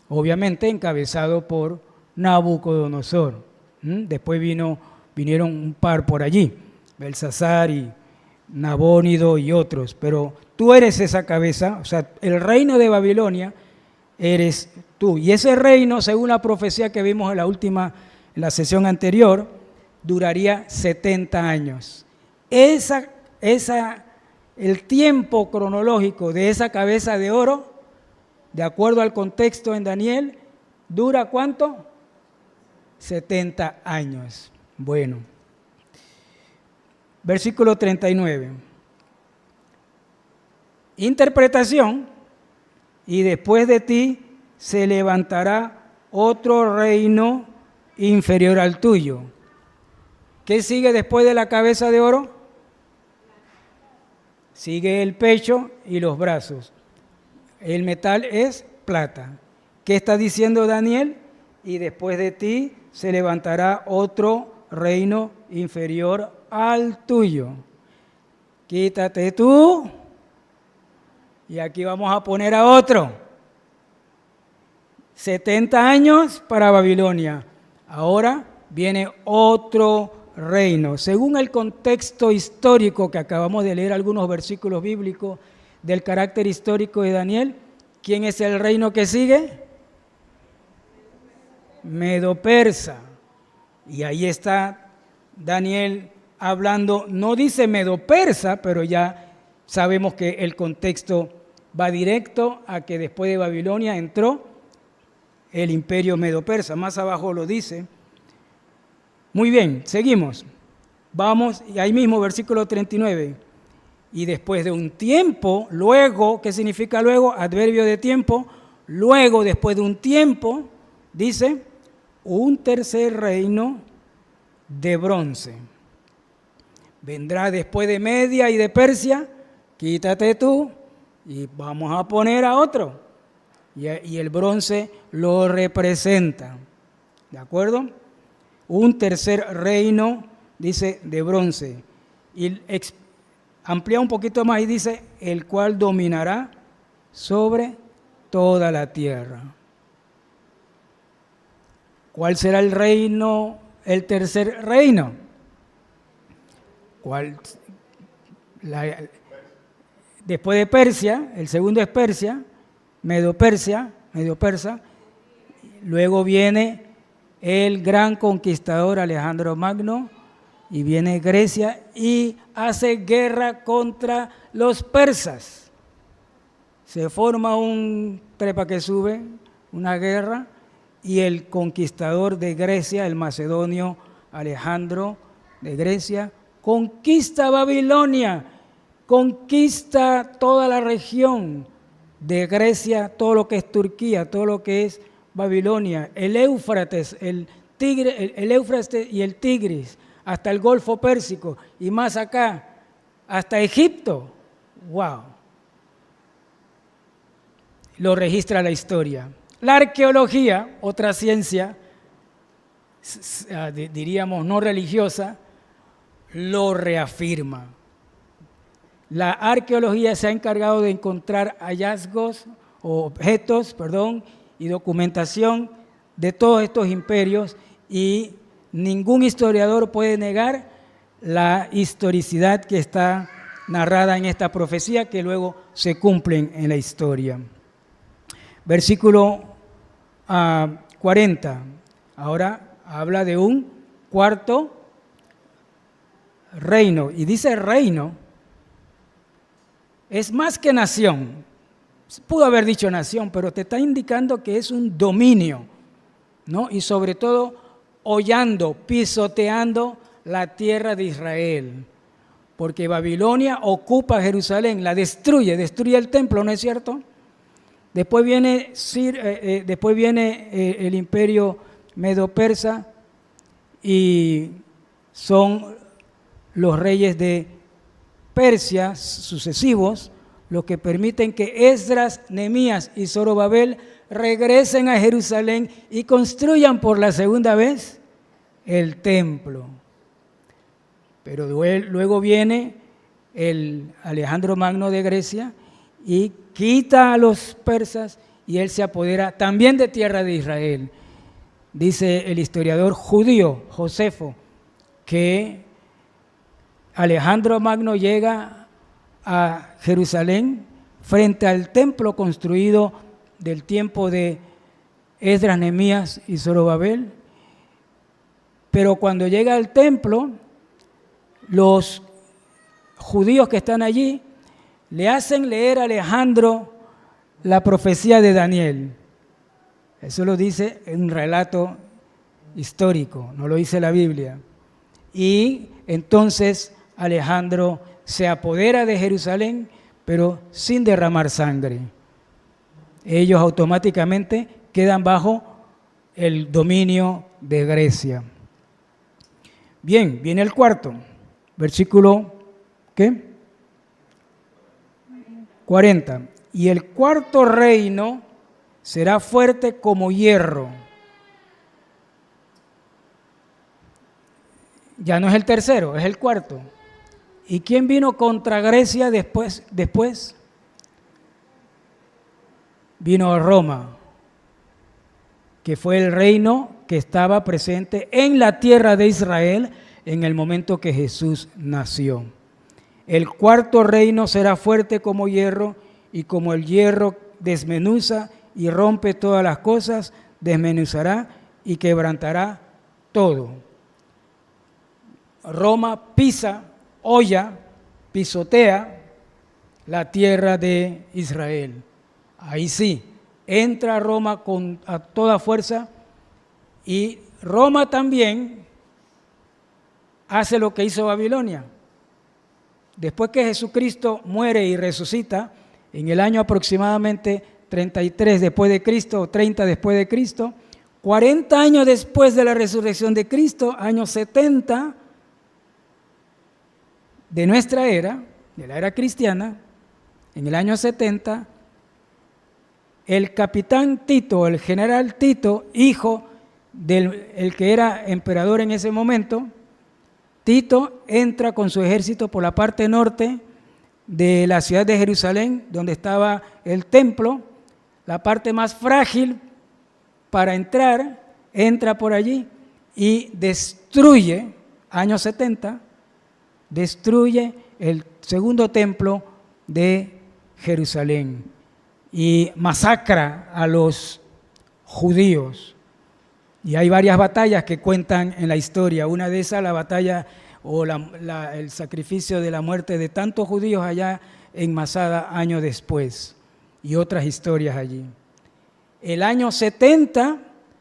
obviamente encabezado por Nabucodonosor. Después vinieron un par por allí, Belsasar y Nabónido y otros, pero tú eres esa cabeza, o sea, el reino de Babilonia eres tú. Y ese reino, según la profecía que vimos en la sesión anterior, duraría 70 años. El tiempo cronológico de esa cabeza de oro, de acuerdo al contexto en Daniel, ¿dura cuánto? 70 años. Bueno. Versículo 39. Interpretación. Y después de ti se levantará otro reino inferior al tuyo. ¿Qué sigue después de la cabeza de oro? Sigue el pecho y los brazos. El metal es plata. ¿Qué está diciendo Daniel? Y después de ti se levantará otro reino inferior al tuyo. Quítate tú Y aquí vamos a poner a otro. 70 años para Babilonia. Ahora viene otro reino. Según el contexto histórico que acabamos de leer, algunos versículos bíblicos del carácter histórico de Daniel, ¿quién es el reino que sigue? Medo-Persa. Y ahí está Daniel hablando, no dice Medo-Persa, pero ya sabemos que el contexto va directo a que después de Babilonia entró el imperio Medo-Persa. Más abajo lo dice. Muy bien, seguimos. Vamos, y ahí mismo, versículo 39. Y después de un tiempo, luego, ¿qué significa luego? Adverbio de tiempo. Luego, después de un tiempo, dice, un tercer reino de bronce. Vendrá después de Media y de Persia, quítate tú y vamos a poner a otro. Y el bronce lo representa. ¿De acuerdo? Un tercer reino, dice, de bronce. Y amplía un poquito más y dice, el cual dominará sobre toda la tierra. ¿Cuál será el reino, el tercer reino? Después de Persia, el segundo es Persia, Medo-Persa, luego viene el gran conquistador Alejandro Magno, y viene Grecia y hace guerra contra los persas. Se forma un trepa que sube, una guerra, y el conquistador de Grecia, el macedonio Alejandro de Grecia, conquista Babilonia, conquista toda la región de Grecia, todo lo que es Turquía, todo lo que es Babilonia, el Éufrates, el Éufrates y el Tigris, hasta el Golfo Pérsico y más acá, hasta Egipto. ¡Wow! Lo registra la historia. La arqueología, otra ciencia, diríamos no religiosa, lo reafirma. La arqueología se ha encargado de encontrar hallazgos, o objetos, y documentación de todos estos imperios, y ningún historiador puede negar la historicidad que está narrada en esta profecía, que luego se cumplen en la historia. Versículo 40. Ahora habla de un cuarto reino. Y dice reino, es más que nación. Pudo haber dicho nación, pero te está indicando que es un dominio, ¿no? Y sobre todo, hollando, pisoteando la tierra de Israel. Porque Babilonia ocupa Jerusalén, la destruye el templo, ¿no es cierto? Después viene el imperio Medo-Persa y son los reyes de Persia sucesivos los que permiten que Esdras, Nehemías y Zorobabel regresen a Jerusalén y construyan por la segunda vez el templo. Pero luego viene el Alejandro Magno de Grecia y quita a los persas y él se apodera también de tierra de Israel. Dice el historiador judío Josefo que Alejandro Magno llega a Jerusalén frente al templo construido del tiempo de Esdras, Nehemías y Zorobabel, pero cuando llega al templo, los judíos que están allí le hacen leer a Alejandro la profecía de Daniel. Eso lo dice en un relato histórico, no lo dice la Biblia. Y entonces Alejandro se apodera de Jerusalén, pero sin derramar sangre. Ellos automáticamente quedan bajo el dominio de Grecia. Bien, viene el cuarto, versículo, ¿qué? 40. Y el cuarto reino será fuerte como hierro. Ya no es el tercero, es el cuarto. ¿Y quién vino contra Grecia después? vino Roma, que fue el reino que estaba presente en la tierra de Israel en el momento que Jesús nació. El cuarto reino será fuerte como hierro, y como el hierro desmenuza y rompe todas las cosas, desmenuzará y quebrantará todo. Roma pisa, holla, pisotea la tierra de Israel. Ahí sí, entra Roma a toda fuerza, y Roma también hace lo que hizo Babilonia. Después que Jesucristo muere y resucita, en el año aproximadamente 33 después de Cristo o 30 después de Cristo, 40 años después de la resurrección de Cristo, año 70 de nuestra era, de la era cristiana, en el año 70, el capitán Tito, el general Tito, hijo del que era emperador en ese momento, Tito entra con su ejército por la parte norte de la ciudad de Jerusalén, donde estaba el templo, la parte más frágil para entrar, entra por allí y destruye, año 70, destruye el segundo templo de Jerusalén y masacra a los judíos. Y hay varias batallas que cuentan en la historia. Una de esas, la batalla o el sacrificio de la muerte de tantos judíos allá en Masada años después, y otras historias allí. El año 70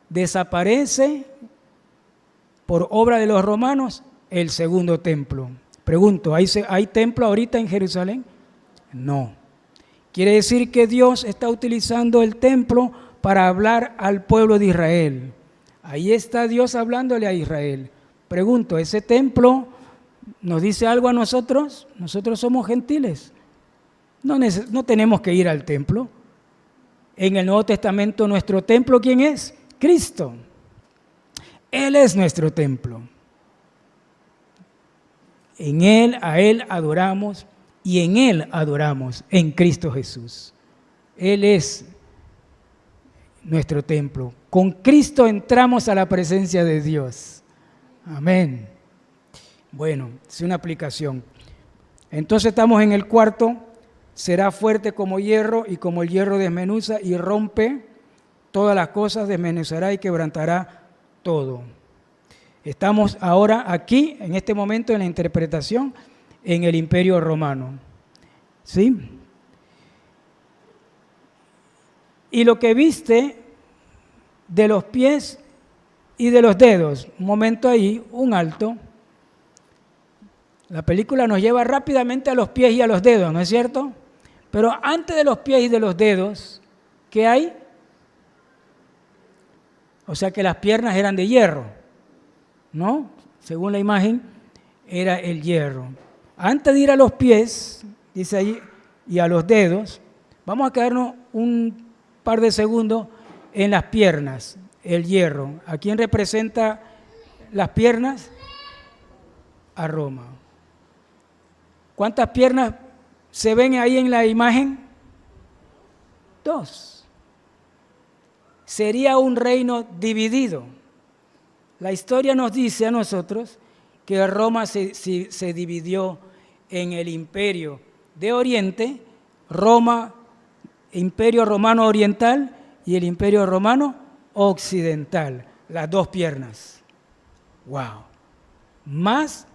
desaparece por obra de los romanos el segundo templo. Pregunto, ¿hay templo ahorita en Jerusalén? No. Quiere decir que Dios está utilizando el templo para hablar al pueblo de Israel. Ahí está Dios hablándole a Israel. Pregunto, ¿ese templo nos dice algo a nosotros? Nosotros somos gentiles. No tenemos que ir al templo. En el Nuevo Testamento, nuestro templo, ¿quién es? Cristo. Él es nuestro templo. En Él, a Él adoramos, y en Él adoramos, en Cristo Jesús. Él es nuestro templo. Con Cristo entramos a la presencia de Dios. Amén. Bueno, es una aplicación. Entonces estamos en el cuarto. Será fuerte como hierro, y como el hierro desmenuza y rompe todas las cosas, desmenuzará y quebrantará todo. Estamos ahora aquí, en este momento, en la interpretación en el Imperio Romano. ¿Sí? Y lo que viste de los pies y de los dedos, un momento ahí, un alto. La película nos lleva rápidamente a los pies y a los dedos, ¿no es cierto? Pero antes de los pies y de los dedos, ¿qué hay? O sea que las piernas eran de hierro, ¿no? Según la imagen, era el hierro. Antes de ir a los pies, dice ahí, y a los dedos, vamos a quedarnos un par de segundos en las piernas, el hierro. ¿A quién representa las piernas? A Roma. ¿Cuántas piernas se ven ahí en la imagen? 2. Sería un reino dividido. La historia nos dice a nosotros que Roma se dividió en el imperio de Oriente, Roma, imperio romano oriental, y el imperio romano occidental, las 2 piernas. ¡Wow! Más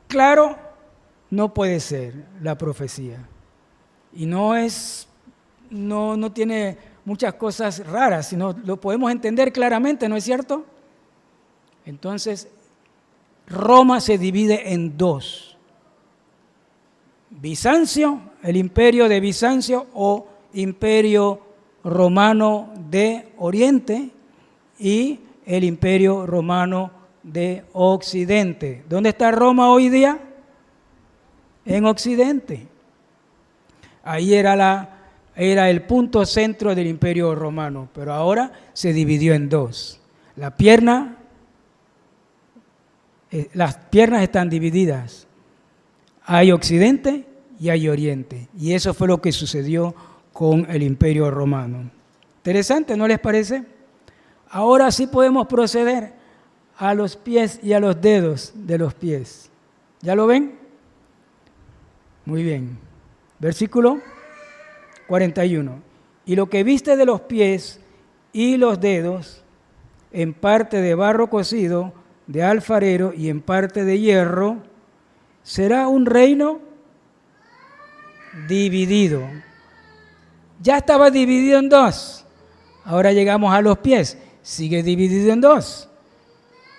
claro no puede ser la profecía. Y no tiene muchas cosas raras, sino lo podemos entender claramente, ¿no es cierto? Entonces, Roma se divide en 2. Bizancio, el imperio de Bizancio o imperio romano de Oriente, y el imperio romano de Occidente. ¿Dónde está Roma hoy día? En Occidente. Ahí era el punto centro del imperio romano, pero ahora se dividió en 2. Las piernas están divididas. Hay Occidente y hay Oriente. Y eso fue lo que sucedió con el Imperio Romano. Interesante, ¿no les parece? Ahora sí podemos proceder a los pies y a los dedos de los pies. ¿Ya lo ven? Muy bien. Versículo 41. Y lo que viste de los pies y los dedos, en parte de barro cocido, de alfarero y en parte de hierro, será un reino dividido. Ya estaba dividido en dos. Ahora llegamos a los pies. Sigue dividido en dos.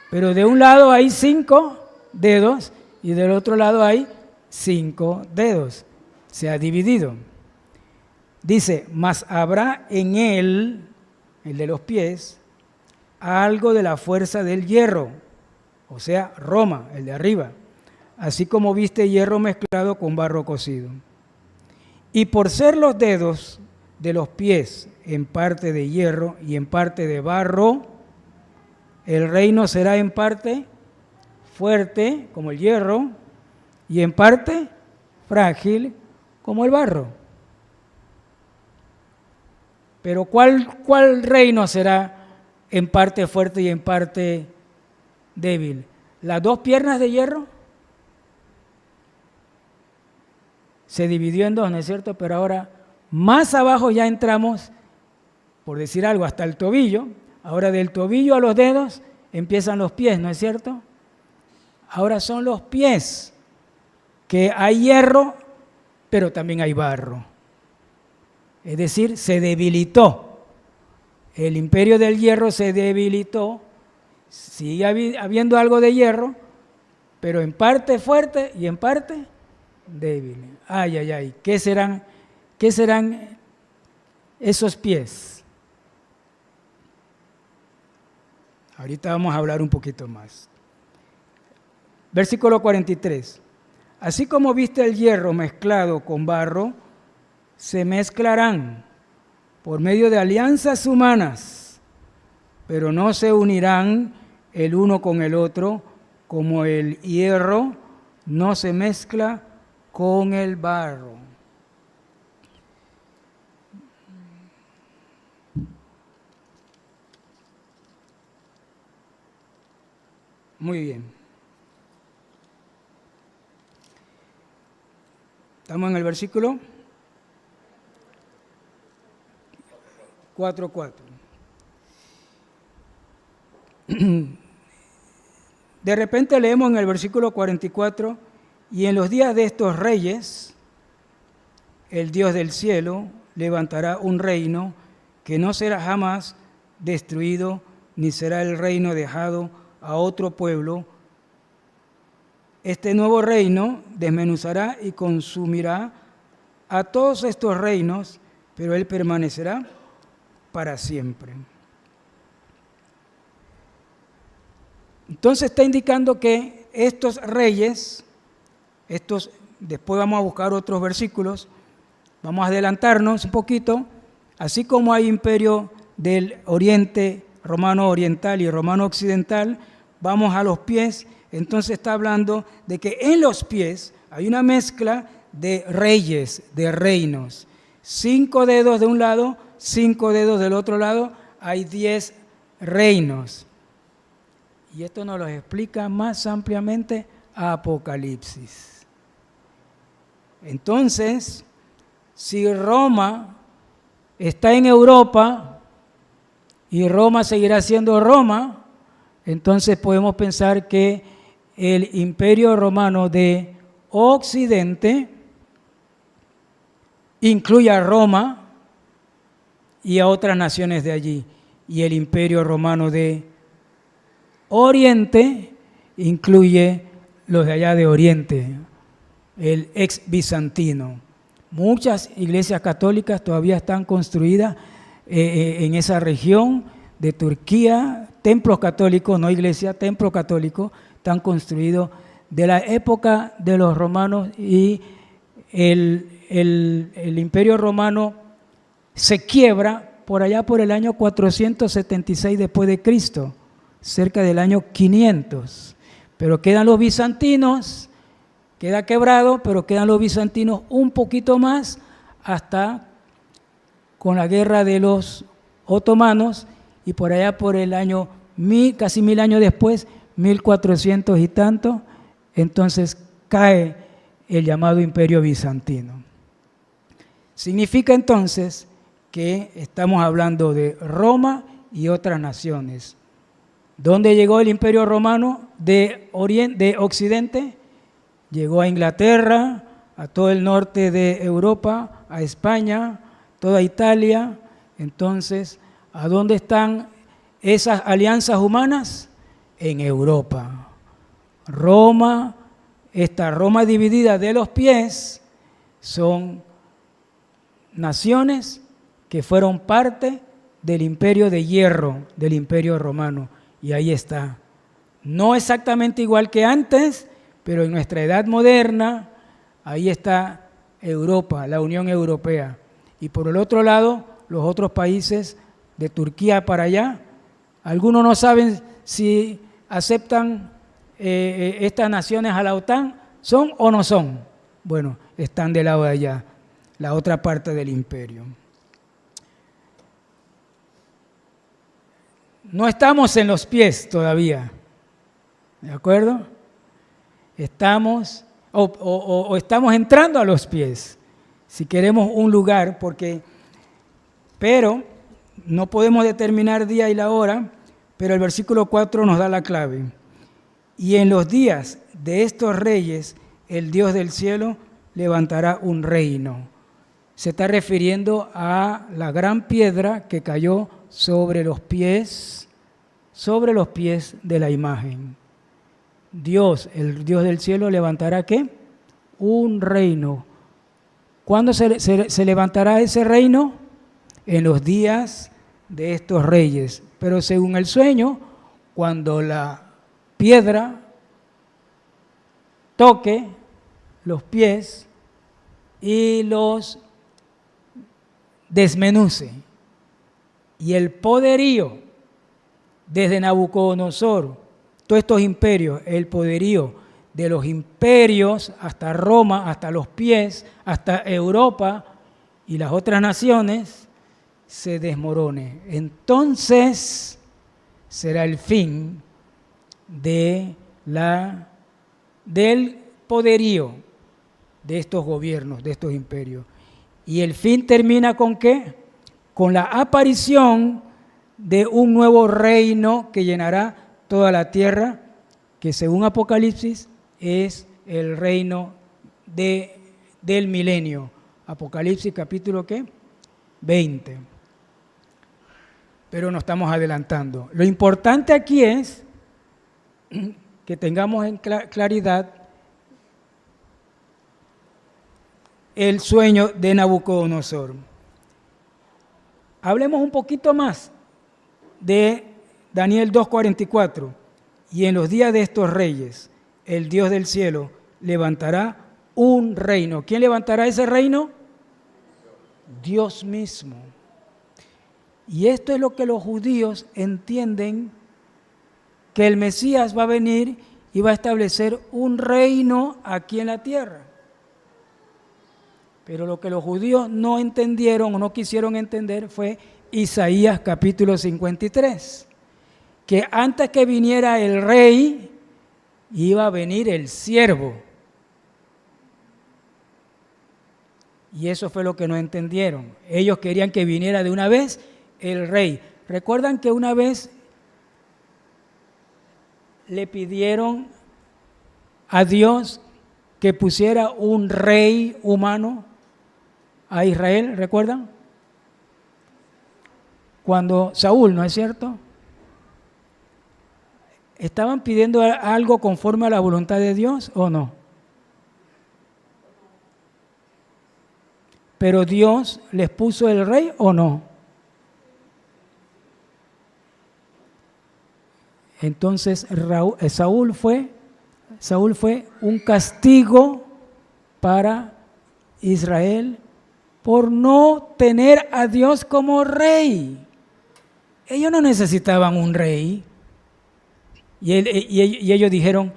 Pero de un lado hay 5 dedos y del otro lado hay 5 dedos. Se ha dividido. Dice, mas habrá en él, el de los pies, algo de la fuerza del hierro, o sea, Roma, el de arriba, así como viste hierro mezclado con barro cocido. Y por ser los dedos de los pies en parte de hierro y en parte de barro, el reino será en parte fuerte, como el hierro, y en parte frágil, como el barro. Pero ¿cuál reino será en parte fuerte y en parte débil? ¿Las 2 piernas de hierro? Se dividió en 2, ¿no es cierto? Pero ahora más abajo ya entramos, por decir algo, hasta el tobillo. Ahora del tobillo a los dedos empiezan los pies, ¿no es cierto? Ahora son los pies, que hay hierro, pero también hay barro. Es decir, se debilitó. El imperio del hierro se debilitó. Sigue habiendo algo de hierro, pero en parte fuerte y en parte débil. Ay, ay, ay. ¿Qué serán esos pies? Ahorita vamos a hablar un poquito más. Versículo 43. Así como viste el hierro mezclado con barro, se mezclarán por medio de alianzas humanas, pero no se unirán el uno con el otro, como el hierro no se mezcla con el barro. Muy bien. Estamos en el versículo 4:4. De repente leemos en el versículo 44, y en los días de estos reyes, el Dios del cielo levantará un reino que no será jamás destruido, ni será el reino dejado a otro pueblo. Este nuevo reino desmenuzará y consumirá a todos estos reinos, pero él permanecerá para siempre. Entonces está indicando que estos reyes, después vamos a buscar otros versículos, vamos a adelantarnos un poquito, así como hay imperio del oriente, romano oriental y romano occidental, vamos a los pies. Entonces está hablando de que en los pies hay una mezcla de reyes, de reinos. 5 dedos de un lado, 5 dedos del otro lado, hay 10 reinos. Y esto nos lo explica más ampliamente Apocalipsis. Entonces, si Roma está en Europa y Roma seguirá siendo Roma, entonces podemos pensar que el imperio romano de Occidente incluye a Roma y a otras naciones de allí, y el imperio romano de Oriente incluye los de allá de Oriente, el ex bizantino. Muchas iglesias católicas todavía están construidas en esa región de Turquía, templos católicos, no iglesias, templos católicos, están construidos de la época de los romanos, y el imperio romano se quiebra por allá por el año 476 después de Cristo, cerca del año 500. Pero quedan los bizantinos, queda quebrado, pero quedan los bizantinos un poquito más hasta con la guerra de los otomanos y por allá por el año, casi 1000 años después, 1400 y tanto, entonces cae el llamado Imperio Bizantino. Significa entonces que estamos hablando de Roma y otras naciones. ¿Dónde llegó el Imperio Romano de Occidente? Llegó a Inglaterra, a todo el norte de Europa, a España, toda Italia. Entonces, ¿a dónde están esas alianzas humanas? En Europa. Roma, esta Roma dividida de los pies, son naciones que fueron parte del imperio de hierro, del imperio romano. Y ahí está. No exactamente igual que antes, pero en nuestra edad moderna, ahí está Europa, la Unión Europea. Y por el otro lado, los otros países de Turquía para allá, algunos no saben si aceptan estas naciones a la OTAN, ¿son o no son? Bueno, están del lado de allá, la otra parte del imperio. No estamos en los pies todavía, ¿de acuerdo? Estamos, estamos entrando a los pies, si queremos un lugar, pero no podemos determinar día y la hora, pero el versículo 4 nos da la clave. Y en los días de estos reyes, el Dios del cielo levantará un reino. Se está refiriendo a la gran piedra que cayó sobre los pies de la imagen. Dios, el Dios del cielo, levantará ¿qué? Un reino. ¿Cuándo se levantará ese reino? En los días de estos reyes. Pero según el sueño, cuando la piedra toque los pies y los desmenuce, y el poderío desde Nabucodonosor, todos estos imperios, el poderío de los imperios hasta Roma, hasta los pies, hasta Europa y las otras naciones, se desmorone. Entonces será el fin del poderío de estos gobiernos, de estos imperios. Y el fin termina ¿con qué? Con la aparición de un nuevo reino que llenará toda la tierra, que según Apocalipsis es el reino del milenio. Apocalipsis capítulo ¿qué? 20. Pero nos estamos adelantando. Lo importante aquí es que tengamos en claridad el sueño de Nabucodonosor. Hablemos un poquito más de Daniel 2:44. Y en los días de estos reyes, el Dios del cielo levantará un reino. ¿Quién levantará ese reino? Dios mismo. Y esto es lo que los judíos entienden, que el Mesías va a venir y va a establecer un reino aquí en la tierra. Pero lo que los judíos no entendieron o no quisieron entender fue Isaías capítulo 53, que antes que viniera el rey, iba a venir el siervo. Y eso fue lo que no entendieron. Ellos querían que viniera de una vez el rey. ¿Recuerdan que una vez le pidieron a Dios que pusiera un rey humano a Israel? ¿Recuerdan? Cuando Saúl, ¿no es cierto? ¿Estaban pidiendo algo conforme a la voluntad de Dios o no? ¿Pero Dios les puso el rey o no? Entonces Saúl fue un castigo para Israel por no tener a Dios como rey. Ellos no necesitaban un rey. Y ellos dijeron,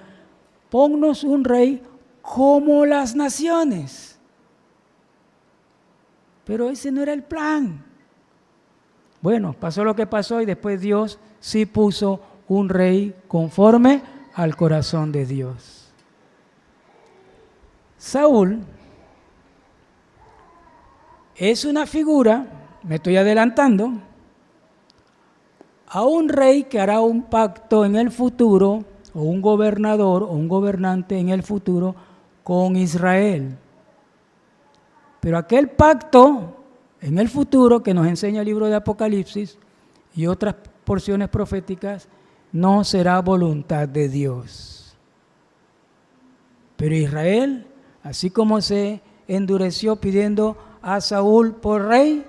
ponnos un rey como las naciones. Pero ese no era el plan. Bueno, pasó lo que pasó y después Dios sí puso un rey conforme al corazón de Dios. Saúl es una figura, me estoy adelantando, a un rey que hará un pacto en el futuro, o un gobernador o un gobernante en el futuro con Israel. Pero aquel pacto en el futuro que nos enseña el libro de Apocalipsis y otras porciones proféticas no será voluntad de Dios. Pero Israel, así como se endureció pidiendo a Saúl por rey,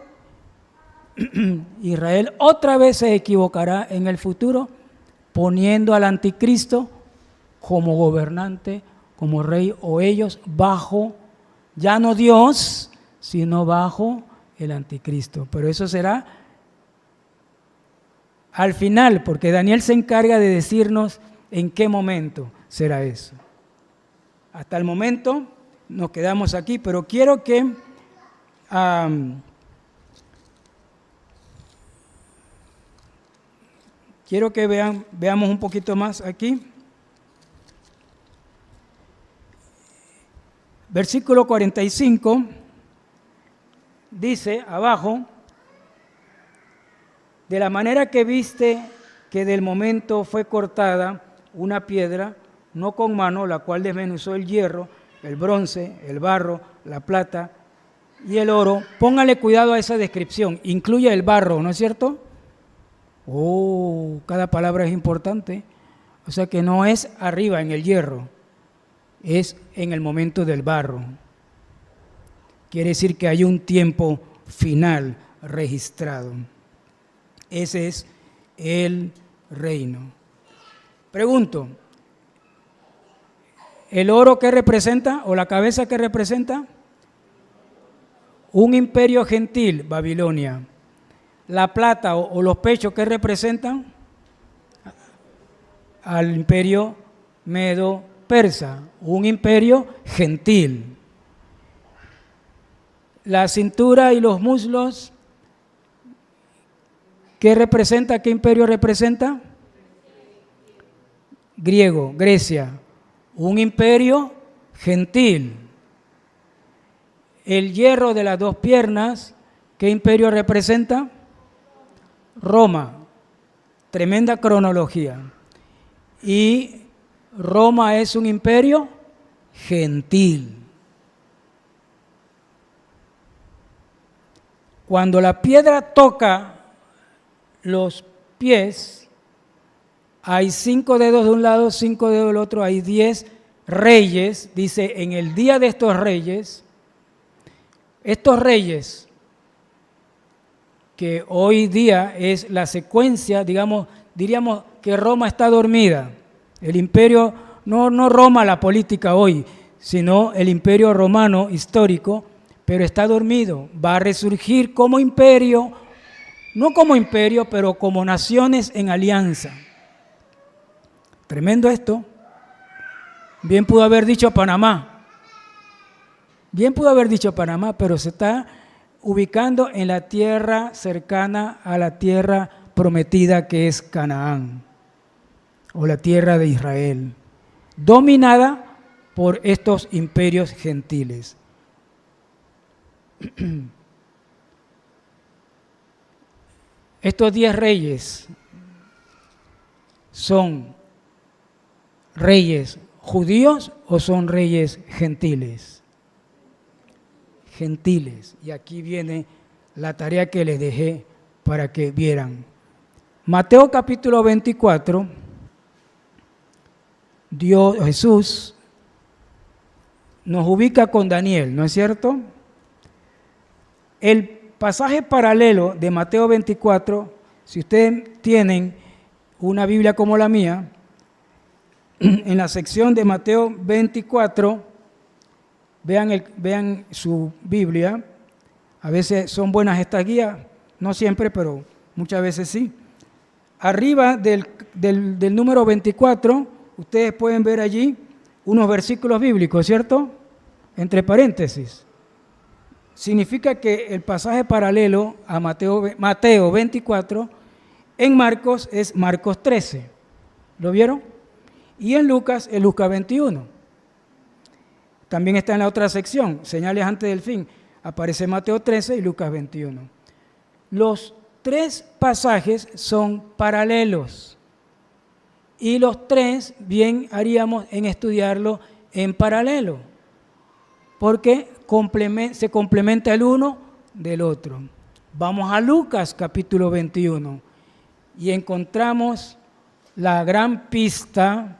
Israel otra vez se equivocará en el futuro poniendo al anticristo como gobernante, como rey, o ellos bajo, ya no Dios, sino bajo el anticristo. Pero eso será al final, porque Daniel se encarga de decirnos en qué momento será eso. Hasta el momento nos quedamos aquí, pero quiero que veamos un poquito más aquí. Versículo 45 dice abajo: de la manera que viste que del momento fue cortada una piedra, no con mano, la cual desmenuzó el hierro, el bronce, el barro, la plata y el oro. Póngale cuidado a esa descripción, incluye el barro, ¿no es cierto? Cada palabra es importante. O sea que no es arriba en el hierro, es en el momento del barro. Quiere decir que hay un tiempo final registrado. Ese es el reino. Pregunto, ¿el oro qué representa o la cabeza qué representa? Un imperio gentil, Babilonia. La plata o los pechos, ¿qué representan? Al imperio medo-persa, un imperio gentil. La cintura y los muslos, ¿qué representa? ¿Qué imperio representa? Griego, Grecia, un imperio gentil. El hierro de las dos piernas, ¿qué imperio representa? Roma, tremenda cronología. Y Roma es un imperio gentil. Cuando la piedra toca los pies, hay 5 dedos de un lado, 5 dedos del otro, hay 10 reyes. Dice, en el día de estos reyes, que hoy día es la secuencia, diríamos que Roma está dormida. El imperio, no Roma la política hoy, sino el imperio romano histórico, pero está dormido. Va a resurgir como imperio, no como imperio, pero como naciones en alianza. Tremendo esto. Bien pudo haber dicho Panamá. Pero se está ubicando en la tierra cercana a la tierra prometida que es Canaán, o la tierra de Israel, dominada por estos imperios gentiles. Estos 10 reyes ¿son reyes judíos o son reyes gentiles? Gentiles. Y aquí viene la tarea que les dejé para que vieran. Mateo capítulo 24, Jesús nos ubica con Daniel, ¿no es cierto? El pasaje paralelo de Mateo 24, si ustedes tienen una Biblia como la mía, en la sección de Mateo 24, vean su Biblia. A veces son buenas estas guías, no siempre, pero muchas veces sí. Arriba del número 24, ustedes pueden ver allí unos versículos bíblicos, ¿cierto? Entre paréntesis. significa que el pasaje paralelo a Mateo 24 en Marcos es Marcos 13. ¿Lo vieron? Y en Lucas es Lucas 21. También está en la otra sección, señales antes del fin. Aparece Mateo 13 y Lucas 21. Los tres pasajes son paralelos. Y los tres bien haríamos en estudiarlo en paralelo. Porque se complementa el uno del otro. Vamos a Lucas capítulo 21 y encontramos la gran pista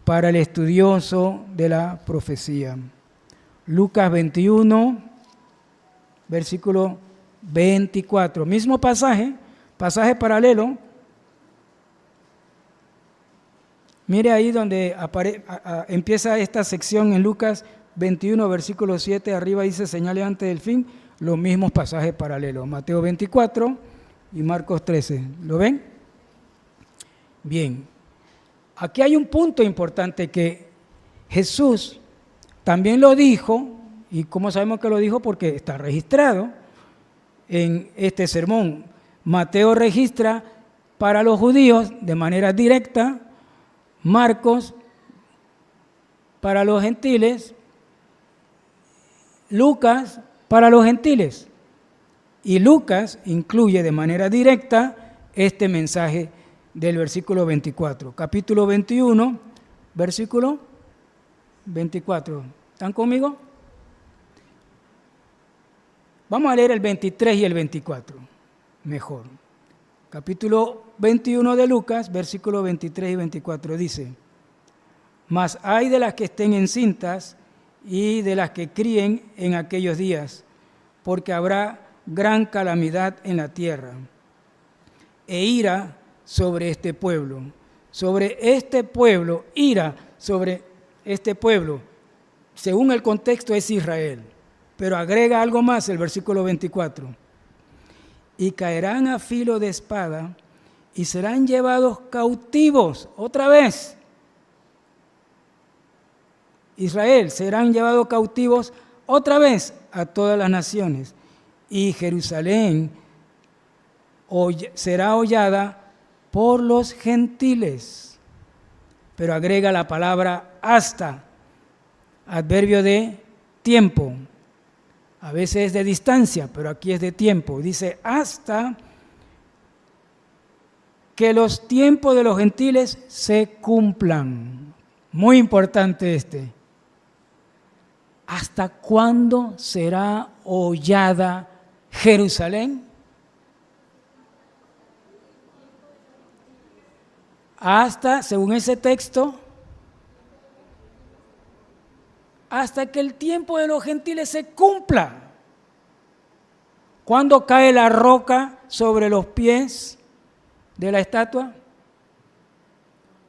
para el estudioso de la profecía. Lucas 21, versículo 24. Mismo pasaje paralelo. Mire ahí donde empieza esta sección en Lucas 21, versículo 7, arriba dice señales antes del fin, los mismos pasajes paralelos, Mateo 24 y Marcos 13. ¿Lo ven? Bien, aquí hay un punto importante que Jesús también lo dijo, y ¿cómo sabemos que lo dijo? Porque está registrado en este sermón. Mateo registra para los judíos de manera directa, Marcos para los gentiles, Lucas para los gentiles. Y Lucas incluye de manera directa este mensaje del versículo 24. Capítulo 21, versículo 24. ¿Están conmigo? Vamos a leer el 23 y el 24. Mejor. Capítulo 21 de Lucas, versículo 23 y 24 dice: Mas hay de las que estén encintas y de las que críen en aquellos días, porque habrá gran calamidad en la tierra, e ira sobre este pueblo. Sobre este pueblo, ira sobre este pueblo, según el contexto es Israel, pero agrega algo más el versículo 24. Y caerán a filo de espada y serán llevados cautivos, otra vez. Israel serán llevados cautivos otra vez a todas las naciones, y Jerusalén será hollada por los gentiles. Pero agrega la palabra hasta, adverbio de tiempo. A veces es de distancia, pero aquí es de tiempo. Dice hasta que los tiempos de los gentiles se cumplan. Muy importante este. ¿Hasta cuándo será hollada Jerusalén? Hasta, según ese texto, hasta que el tiempo de los gentiles se cumpla. ¿Cuándo cae la roca sobre los pies de la estatua?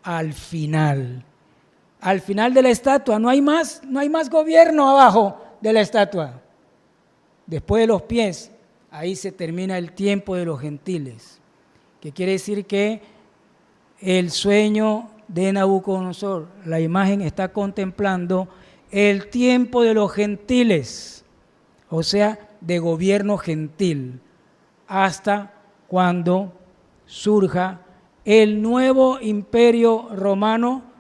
Al final. Al final de la estatua no hay más gobierno abajo de la estatua. Después de los pies, ahí se termina el tiempo de los gentiles. Que quiere decir que el sueño de Nabucodonosor, la imagen está contemplando el tiempo de los gentiles, o sea, de gobierno gentil, hasta cuando surja el nuevo imperio romano,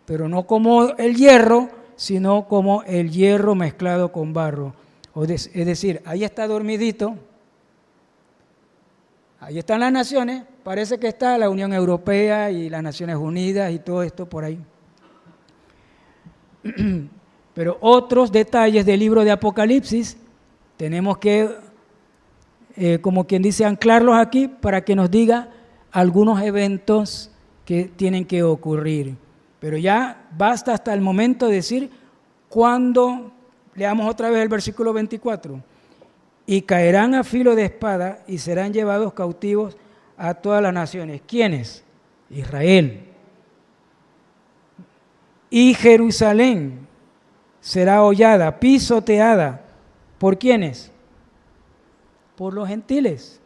pero no como el hierro, sino como el hierro mezclado con barro. Es decir, ahí está dormidito, ahí están las naciones, parece que está la Unión Europea y las Naciones Unidas y todo esto por ahí. Pero otros detalles del libro de Apocalipsis tenemos que, como quien dice, anclarlos aquí para que nos diga algunos eventos que tienen que ocurrir. Pero ya basta hasta el momento de decir cuándo, leamos otra vez el versículo 24, y caerán a filo de espada y serán llevados cautivos a todas las naciones. ¿Quiénes? Israel. Y Jerusalén será hollada, pisoteada. ¿Por quiénes? Por los gentiles.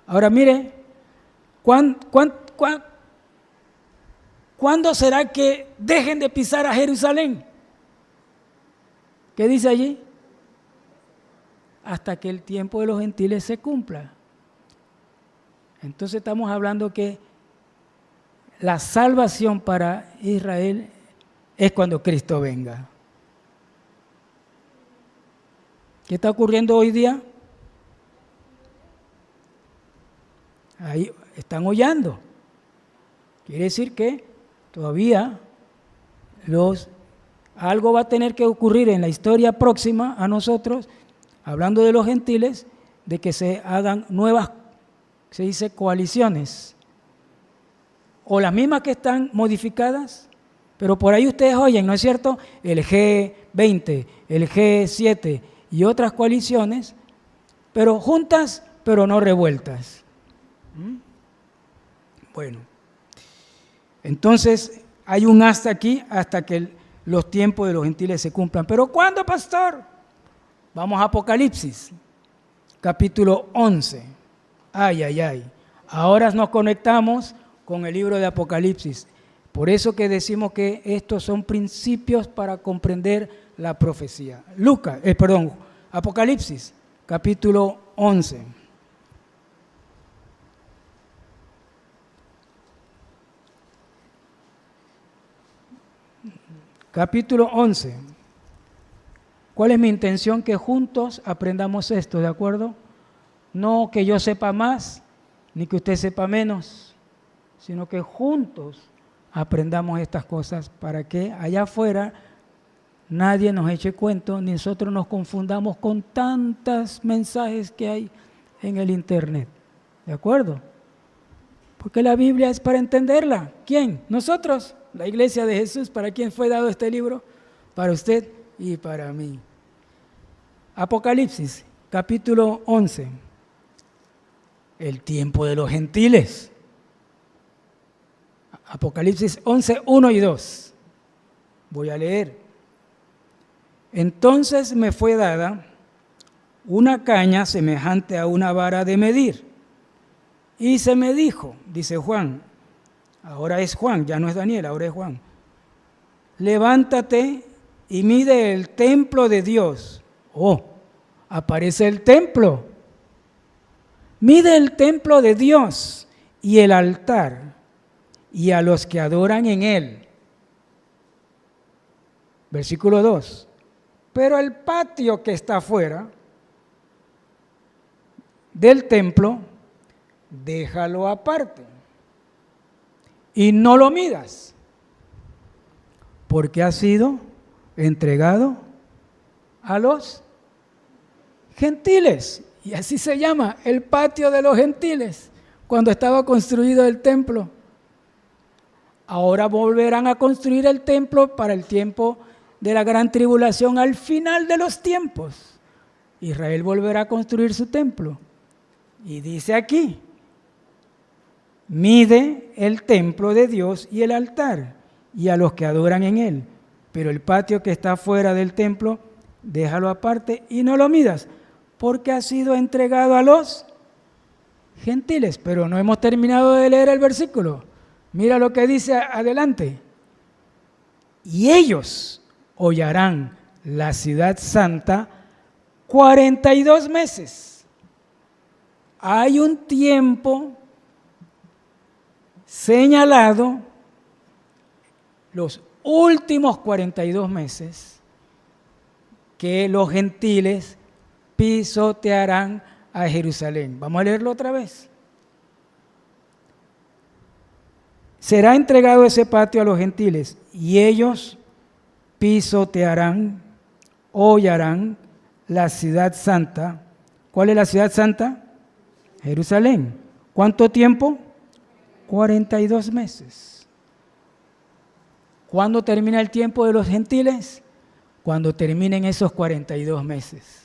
Ahora mire, ¿cuándo será que dejen de pisar a Jerusalén? ¿Qué dice allí? hasta que el tiempo de los gentiles se cumpla. Entonces estamos hablando que la salvación para Israel es cuando Cristo venga. ¿Qué está ocurriendo hoy día? Ahí están hollando. Quiere decir que todavía algo va a tener que ocurrir en la historia próxima a nosotros, hablando de los gentiles, de que se hagan nuevas, se dice, coaliciones, o las mismas que están modificadas, pero por ahí ustedes oyen, ¿no es cierto? El G20, el G7 y otras coaliciones, pero juntas, pero no revueltas. Bueno, entonces hay un hasta aquí, hasta que los tiempos de los gentiles se cumplan. ¿Pero cuándo, pastor? Vamos a Apocalipsis, capítulo 11. Ay, ay, ay. Ahora nos conectamos con el libro de Apocalipsis. Por eso que decimos que estos son principios para comprender la profecía. Apocalipsis, capítulo 11. Capítulo 11. ¿Cuál es mi intención? Que juntos aprendamos esto, ¿de acuerdo? No que yo sepa más, ni que usted sepa menos, sino que juntos aprendamos estas cosas para que allá afuera nadie nos eche cuento, ni nosotros nos confundamos con tantos mensajes que hay en el internet. ¿De acuerdo? Porque la Biblia es para entenderla. ¿Quién? Nosotros. La Iglesia de Jesús. ¿Para quién fue dado este libro? Para usted y para mí. Apocalipsis, capítulo 11. El tiempo de los gentiles. Apocalipsis 11, 1 y 2. Voy a leer. Entonces me fue dada una caña semejante a una vara de medir. Y se me dijo, dice Juan, ahora es Juan, ya no es Daniel, ahora es Juan. Levántate y mide el templo de Dios. Oh, aparece el templo. Mide el templo de Dios y el altar y a los que adoran en él. Versículo 2. Pero el patio que está afuera del templo, déjalo aparte y no lo midas, porque ha sido entregado a los gentiles. Y así se llama, el patio de los gentiles, cuando estaba construido el templo. Ahora volverán a construir el templo para el tiempo de la gran tribulación al final de los tiempos. Israel volverá a construir su templo. Y dice aquí, mide el templo de Dios y el altar y a los que adoran en él. Pero el patio que está fuera del templo, déjalo aparte y no lo midas, porque ha sido entregado a los gentiles. Pero no hemos terminado de leer el versículo. Mira lo que dice adelante. Y ellos hollarán la ciudad santa 42 meses. Hay un tiempo señalado, los últimos 42 meses, que los gentiles pisotearán a Jerusalén. Vamos a leerlo otra vez. Será entregado ese patio a los gentiles y ellos pisotearán, hollarán la ciudad santa. ¿Cuál es la ciudad santa? Jerusalén. ¿Cuánto tiempo? 42 meses. ¿Cuándo termina el tiempo de los gentiles? Cuando terminen esos 42 meses.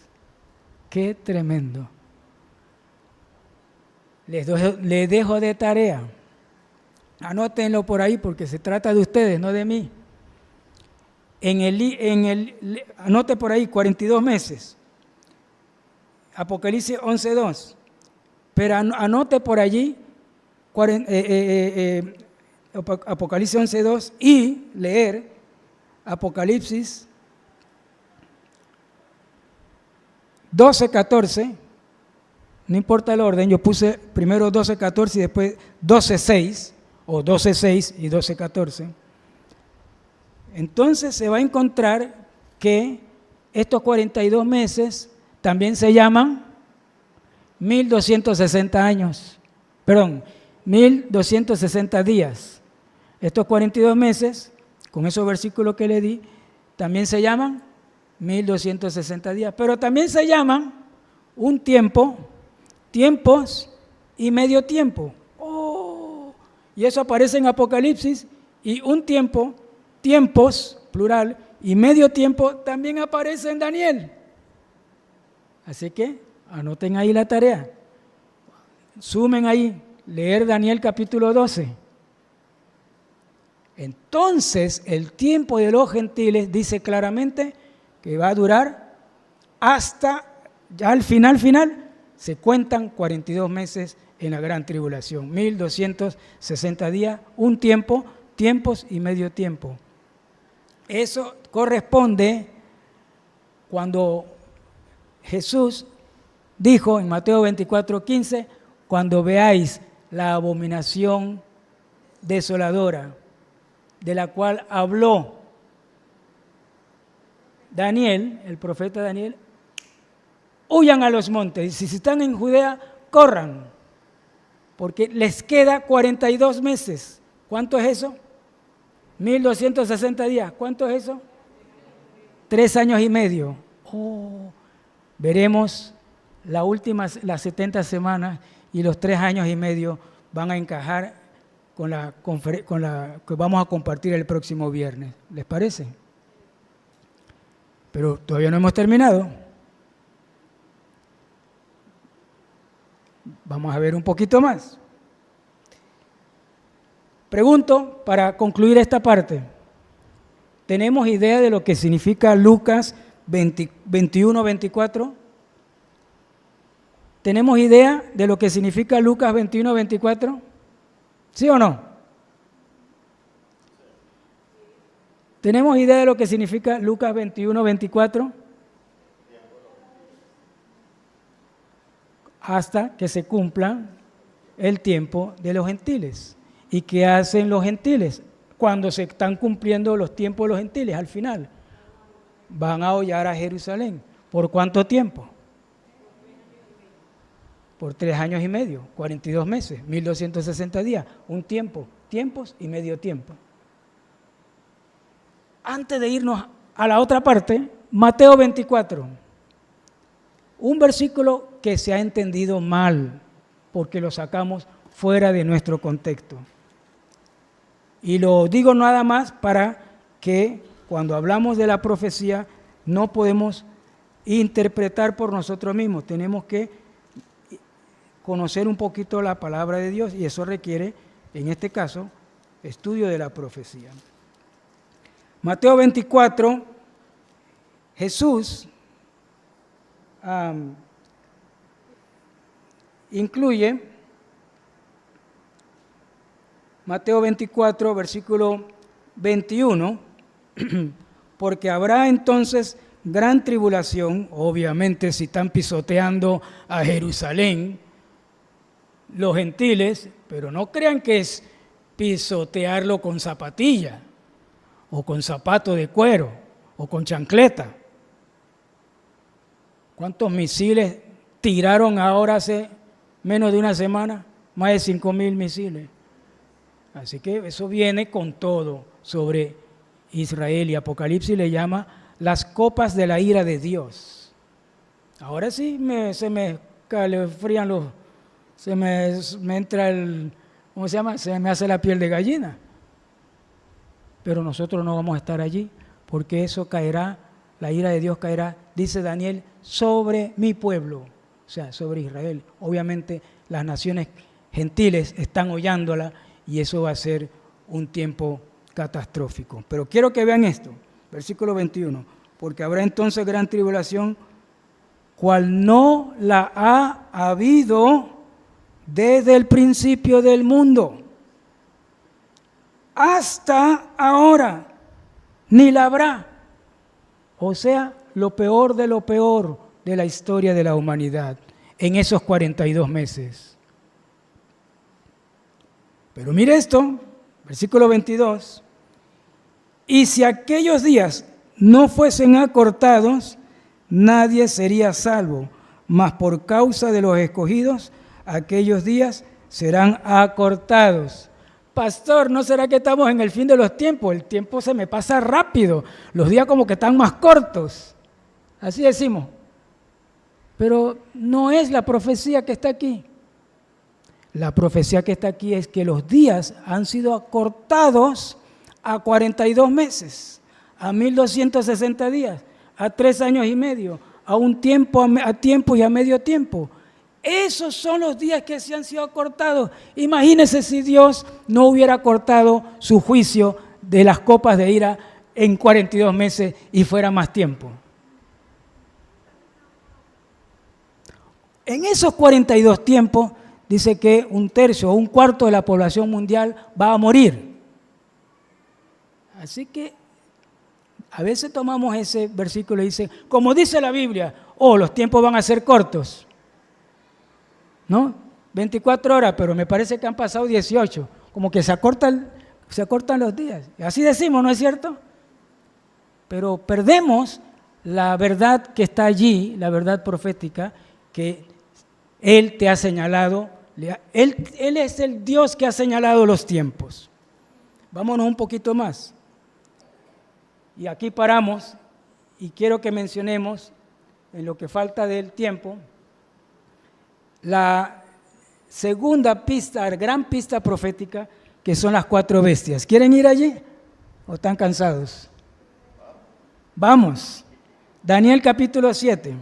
¡Qué tremendo! Les dejo de tarea. Anótenlo por ahí porque se trata de ustedes, no de mí. Anote por ahí 42 meses. Apocalipsis 11:2. Pero anote por allí Apocalipsis 11:2 y leer Apocalipsis 12, 14, no importa el orden, yo puse primero 12, 14 y después 12, 6, o 12, 6 y 12, 14. Entonces se va a encontrar que estos 42 meses también se llaman 1260 años, perdón, 1260 días. Estos 42 meses, con esos versículos que le di, también se llaman 1260 días, pero también se llaman un tiempo, tiempos y medio tiempo. Oh, y eso aparece en Apocalipsis, y un tiempo, tiempos, plural, y medio tiempo también aparece en Daniel. Así que anoten ahí la tarea, sumen ahí, leer Daniel capítulo 12. Entonces, el tiempo de los gentiles dice claramente que va a durar hasta, ya al final, se cuentan 42 meses en la gran tribulación, 1260 días, un tiempo, tiempos y medio tiempo. Eso corresponde cuando Jesús dijo en Mateo 24:15, cuando veáis la abominación desoladora, de la cual habló Daniel, el profeta Daniel, huyan a los montes, y si están en Judea, corran, porque les queda 42 meses. ¿Cuánto es eso? 1260 días. ¿Cuánto es eso? 3 años y medio. Oh, veremos las 70 semanas y los 3 años y medio van a encajar con la que vamos a compartir el próximo viernes. ¿Les parece? Pero todavía no hemos terminado. Vamos a ver un poquito más. Pregunto, para concluir esta parte, ¿tenemos idea de lo que significa Lucas 21, 24? ¿Tenemos idea de lo que significa Lucas 21, 24? ¿Sí o no? ¿Tenemos idea de lo que significa Lucas 21, 24? Hasta que se cumpla el tiempo de los gentiles. ¿Y qué hacen los gentiles? Cuando se están cumpliendo los tiempos de los gentiles, al final, van a hollar a Jerusalén. ¿Por cuánto tiempo? Por 3 años y medio, 42 meses, 1260 días, un tiempo, tiempos y medio tiempo. Antes de irnos a la otra parte, Mateo 24, un versículo que se ha entendido mal, porque lo sacamos fuera de nuestro contexto. Y lo digo nada más para que cuando hablamos de la profecía no podemos interpretar por nosotros mismos, tenemos que conocer un poquito la palabra de Dios y eso requiere, en este caso, estudio de la profecía. Mateo 24, Jesús incluye Mateo 24, versículo 21, porque habrá entonces gran tribulación, obviamente si están pisoteando a Jerusalén, los gentiles, pero no crean que es pisotearlo con zapatilla, o con zapato de cuero, o con chancleta. ¿Cuántos misiles tiraron ahora hace menos de una semana? Más de 5,000 misiles. Así que eso viene con todo sobre Israel, y Apocalipsis le llama las copas de la ira de Dios. Ahora sí se me calefrían se me entra ¿cómo se llama? Se me hace la piel de gallina. Pero nosotros no vamos a estar allí, porque eso caerá, la ira de Dios caerá, dice Daniel, sobre mi pueblo, o sea, sobre Israel. Obviamente las naciones gentiles están hollándola y eso va a ser un tiempo catastrófico. Pero quiero que vean esto, versículo 21, porque habrá entonces gran tribulación, cual no la ha habido desde el principio del mundo hasta ahora, ni la habrá. O sea, lo peor de lo peor, de la historia de la humanidad en esos 42 meses. Pero mire esto, versículo 22, y si aquellos días no fuesen acortados, nadie sería salvo, mas por causa de los escogidos, aquellos días serán acortados. Pastor, ¿no será que estamos en el fin de los tiempos? El tiempo se me pasa rápido, los días como que están más cortos. Así decimos. Pero no es la profecía que está aquí. La profecía que está aquí es que los días han sido acortados a 42 meses, a 1260 días, a 3 años y medio, a un tiempo, a tiempo y a medio tiempo. Esos son los días que se han sido acortados. Imagínense si Dios no hubiera acortado su juicio de las copas de ira en 42 meses y fuera más tiempo. En esos 42 tiempos dice que un tercio o un cuarto de la población mundial va a morir. Así que a veces tomamos ese versículo y dice, como dice la Biblia, los tiempos van a ser cortos. ¿No? 24 horas, pero me parece que han pasado 18, como que se acortan los días. Así decimos, ¿no es cierto? Pero perdemos la verdad que está allí, la verdad profética, que Él te ha señalado, Él es el Dios que ha señalado los tiempos. Vámonos un poquito más. Y aquí paramos y quiero que mencionemos, en lo que falta del tiempo, la segunda pista, gran pista profética, que son las 4 bestias. ¿Quieren ir allí o están cansados? Vamos. Daniel capítulo 7.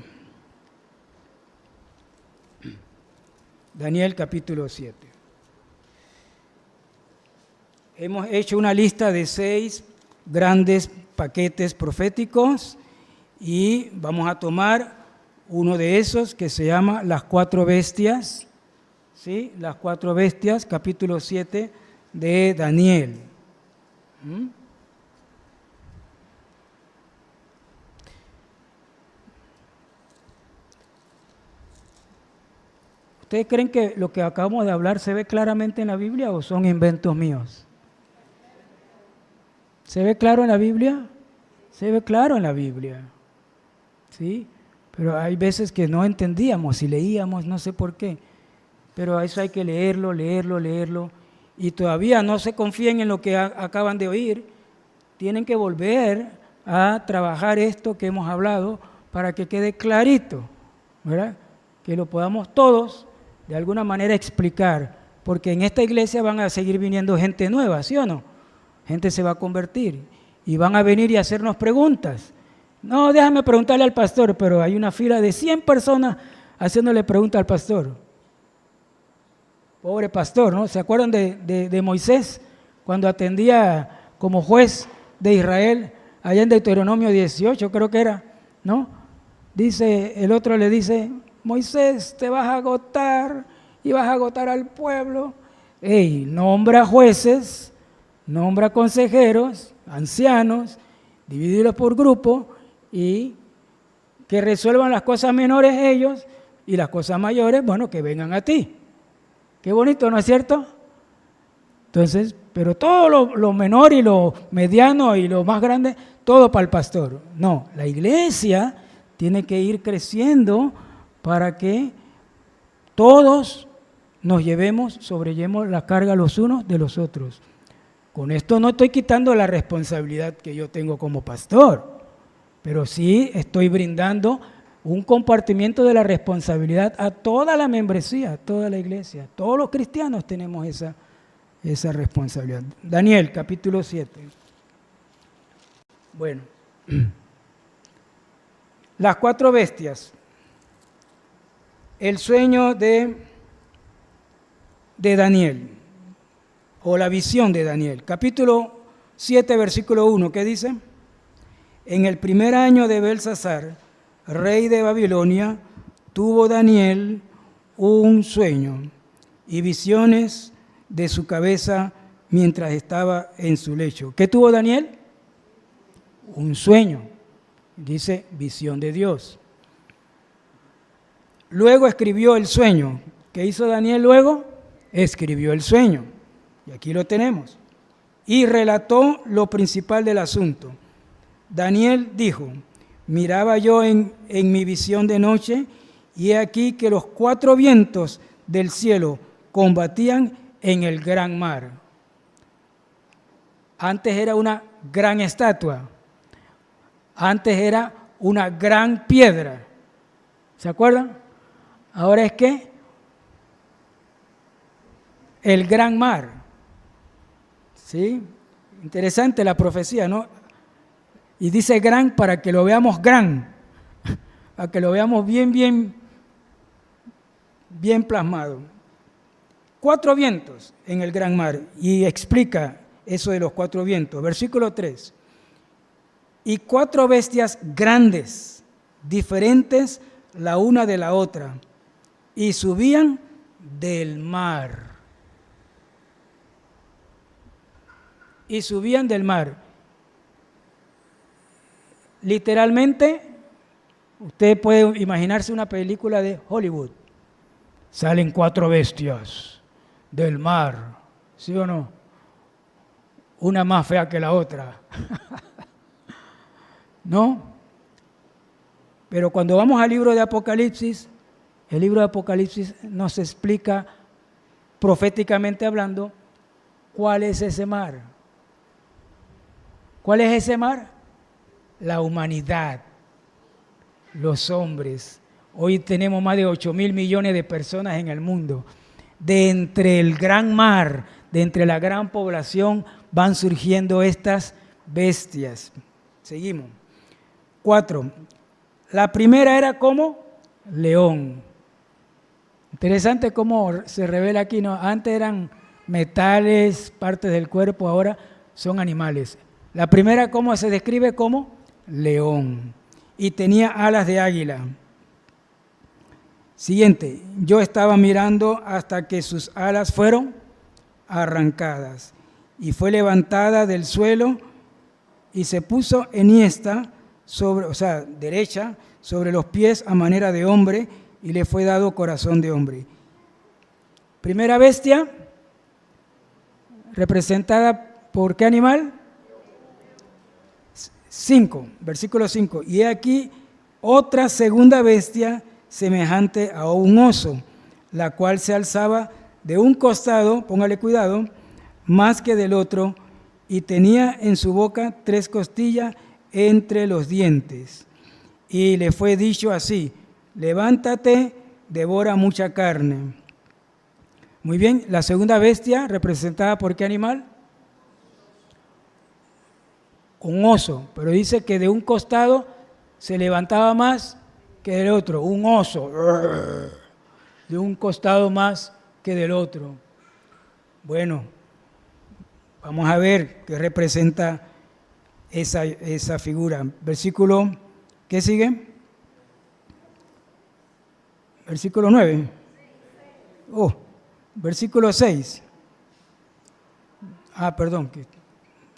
Daniel capítulo 7. Hemos hecho una lista de 6 grandes paquetes proféticos y vamos a tomar uno de esos que se llama las 4 bestias, ¿sí? Las 4 bestias, capítulo 7 de Daniel. ¿Ustedes creen que lo que acabamos de hablar se ve claramente en la Biblia o son inventos míos? ¿Se ve claro en la Biblia? Se ve claro en la Biblia, ¿sí? Pero hay veces que no entendíamos y leíamos, no sé por qué. Pero eso hay que leerlo. Y todavía no se confíen en lo que acaban de oír. Tienen que volver a trabajar esto que hemos hablado para que quede clarito, ¿verdad? Que lo podamos todos de alguna manera explicar. Porque en esta iglesia van a seguir viniendo gente nueva, ¿sí o no? Gente se va a convertir y van a venir y hacernos preguntas. No, déjame preguntarle al pastor, pero hay una fila de 100 personas haciéndole preguntas al pastor. Pobre pastor, ¿no? ¿Se acuerdan de Moisés cuando atendía como juez de Israel allá en Deuteronomio 18, creo que era, ¿no? Dice, el otro le dice, Moisés, te vas a agotar y vas a agotar al pueblo. Nombra jueces, nombra consejeros, ancianos, divídelos por grupo y que resuelvan las cosas menores ellos y las cosas mayores, bueno, que vengan a ti. Qué bonito, ¿no es cierto? Entonces, pero todo lo menor y lo mediano y lo más grande, todo para el pastor. No, la iglesia tiene que ir creciendo para que todos nos sobrellevemos la carga los unos de los otros. Con esto no estoy quitando la responsabilidad que yo tengo como pastor, pero sí estoy brindando un compartimiento de la responsabilidad a toda la membresía, a toda la iglesia. Todos los cristianos tenemos esa responsabilidad. Daniel, capítulo 7. Bueno, las 4 bestias. El sueño de Daniel, o la visión de Daniel. Capítulo 7, versículo 1, ¿qué dice? En el primer año de Belsasar, rey de Babilonia, tuvo Daniel un sueño y visiones de su cabeza mientras estaba en su lecho. ¿Qué tuvo Daniel? Un sueño. Dice visión de Dios. luego escribió el sueño. ¿Qué hizo Daniel luego? Escribió el sueño. Y aquí lo tenemos. Y relató lo principal del asunto. Daniel dijo, miraba yo en mi visión de noche, y he aquí que los 4 vientos del cielo combatían en el gran mar. Antes era una gran estatua. Antes era una gran piedra. ¿Se acuerdan? Ahora es que el gran mar. ¿Sí? Interesante la profecía, ¿no? Y dice gran para que lo veamos gran, para que lo veamos bien plasmado. 4 vientos en el gran mar, y explica eso de los 4 vientos. Versículo 3. Y 4 bestias grandes, diferentes la una de la otra, y subían del mar. Y subían del mar. Literalmente, usted puede imaginarse una película de Hollywood. Salen 4 bestias del mar, ¿sí o no? Una más fea que la otra. ¿No? Pero cuando vamos al libro de Apocalipsis, el libro de Apocalipsis nos explica, proféticamente hablando, cuál es ese mar. ¿Cuál es ese mar? La humanidad, los hombres. Hoy tenemos más de 8.000 millones de personas en el mundo. De entre el gran mar, de entre la gran población, van surgiendo estas bestias. Seguimos. 4. La primera era como león. Interesante cómo se revela aquí, ¿no? Antes eran metales, partes del cuerpo, ahora son animales. La primera, ¿cómo se describe? Como león. Y tenía alas de águila. Siguiente, yo estaba mirando hasta que sus alas fueron arrancadas, y fue levantada del suelo y se puso enhiesta, derecha, sobre los pies a manera de hombre, y le fue dado corazón de hombre. Primera bestia, representada por ¿qué animal? 5, versículo 5. Y he aquí otra segunda bestia semejante a un oso, la cual se alzaba de un costado, póngale cuidado, más que del otro, y tenía en su boca 3 costillas entre los dientes. Y le fue dicho así, levántate, devora mucha carne. Muy bien, la segunda bestia, representada por ¿qué animal? Un oso, pero dice que de un costado se levantaba más que del otro, un oso, de un costado más que del otro. Bueno, vamos a ver qué representa esa figura. Versículo, ¿qué sigue? Versículo 9. Versículo 6. Perdón, que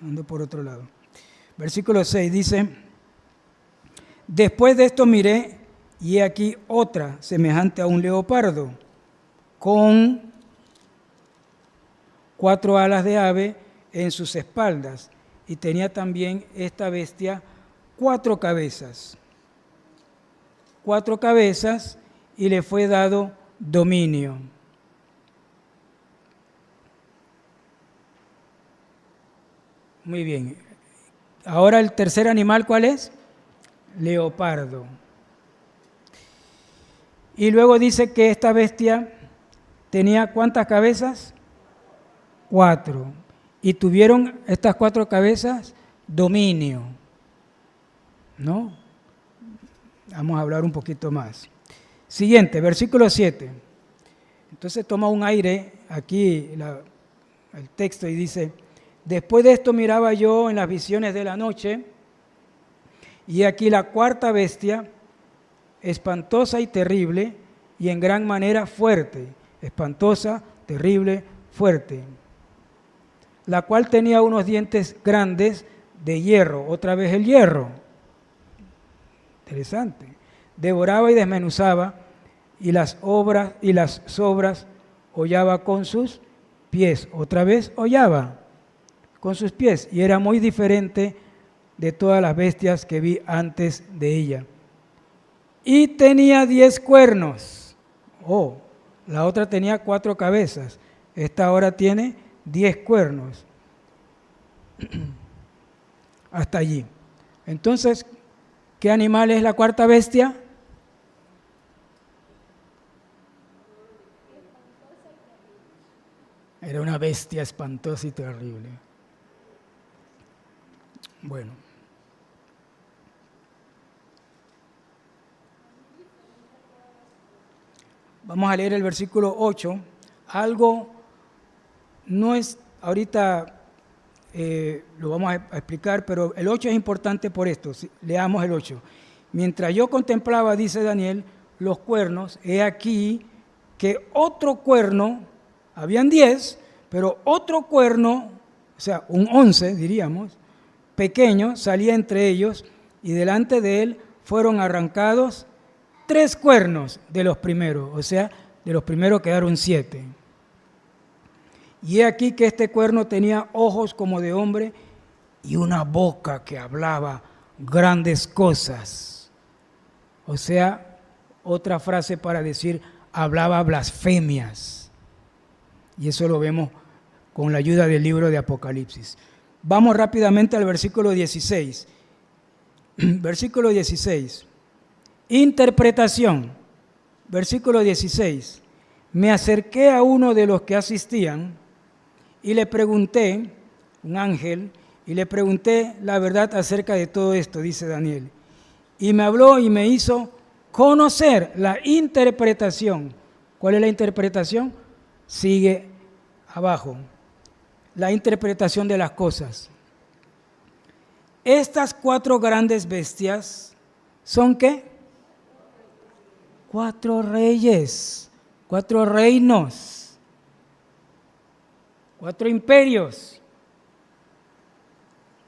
ando por otro lado. Versículo 6 dice, después de esto miré, y he aquí otra semejante a un leopardo, con 4 alas de ave en sus espaldas, y tenía también esta bestia 4 cabezas. 4 cabezas, y le fue dado dominio. Muy bien. Ahora el tercer animal, ¿cuál es? Leopardo. Y luego dice que esta bestia tenía ¿cuántas cabezas? 4. Y tuvieron estas 4 cabezas dominio. ¿No? Vamos a hablar un poquito más. Siguiente, versículo 7. Entonces toma un aire aquí el texto y dice, después de esto miraba yo en las visiones de la noche, y aquí la 4ª bestia, espantosa y terrible, y en gran manera fuerte, espantosa, terrible, fuerte, la cual tenía unos dientes grandes de hierro, otra vez el hierro, interesante, devoraba y desmenuzaba y las sobras hollaba con sus pies. Otra vez hollaba con sus pies, y era muy diferente de todas las bestias que vi antes de ella. Y tenía 10 cuernos. Oh, la otra tenía 4 cabezas. Esta ahora tiene 10 cuernos. Hasta allí. Entonces, ¿qué animal es la cuarta bestia? Era una bestia espantosa y terrible. Bueno. Vamos a leer el versículo 8. Algo no es, ahorita lo vamos a explicar, pero el 8 es importante por esto. Leamos el 8. Mientras yo contemplaba, dice Daniel, los cuernos, he aquí que otro cuerno, habían 10, pero otro cuerno, o sea, un 11 diríamos, pequeño, salía entre ellos, y delante de él fueron arrancados 3 cuernos de los primeros, o sea, de los primeros quedaron 7. Y he aquí que este cuerno tenía ojos como de hombre y una boca que hablaba grandes cosas. O sea, otra frase para decir, hablaba blasfemias. Y eso lo vemos con la ayuda del libro de Apocalipsis. Vamos rápidamente al versículo 16. Versículo 16. Interpretación. Versículo 16. Me acerqué a uno de los que asistían y le pregunté, un ángel, y le pregunté la verdad acerca de todo esto, dice Daniel. Y me habló y me hizo conocer la interpretación. ¿Cuál es la interpretación? Sigue abajo. La interpretación de las cosas. Estas 4 grandes bestias son ¿qué? 4 reyes, 4 reinos, 4 imperios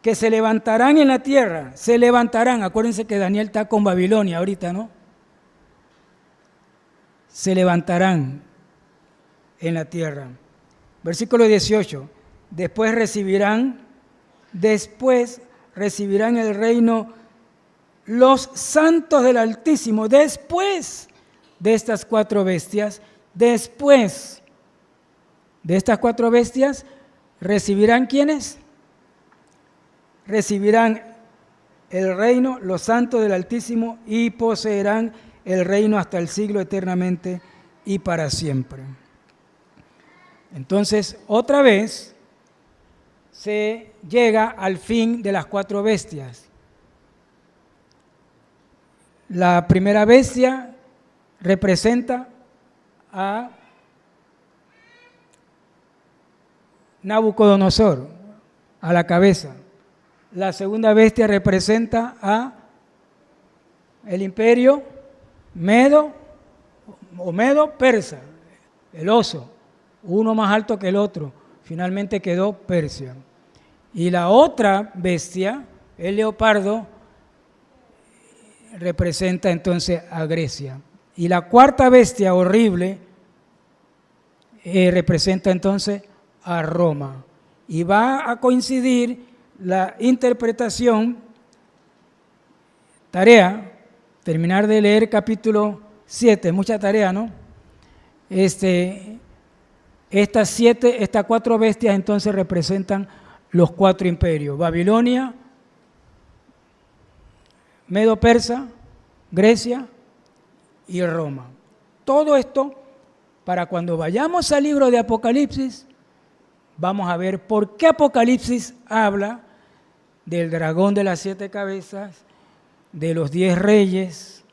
que se levantarán en la tierra, se levantarán. Acuérdense que Daniel está con Babilonia ahorita, ¿no? Se levantarán en la tierra. Versículo 18. Después recibirán el reino los santos del Altísimo, después de estas 4 bestias, después de estas 4 bestias, recibirán ¿quiénes? Recibirán el reino, los santos del Altísimo, y poseerán el reino hasta el siglo eternamente y para siempre. Entonces, otra vez se llega al fin de las 4 bestias. La primera bestia representa a Nabucodonosor, a la cabeza. La segunda bestia representa a el imperio Medo Persa, el oso, uno más alto que el otro. Finalmente quedó Persia. Y la otra bestia, el leopardo, representa entonces a Grecia. Y la cuarta bestia horrible representa entonces a Roma. Y va a coincidir la interpretación, tarea, terminar de leer capítulo 7, mucha tarea, ¿no? Estas 4 bestias entonces representan los 4 imperios: Babilonia, Medo-Persa, Grecia y Roma. Todo esto, para cuando vayamos al libro de Apocalipsis, vamos a ver por qué Apocalipsis habla del dragón de las 7 cabezas, de los 10 reyes.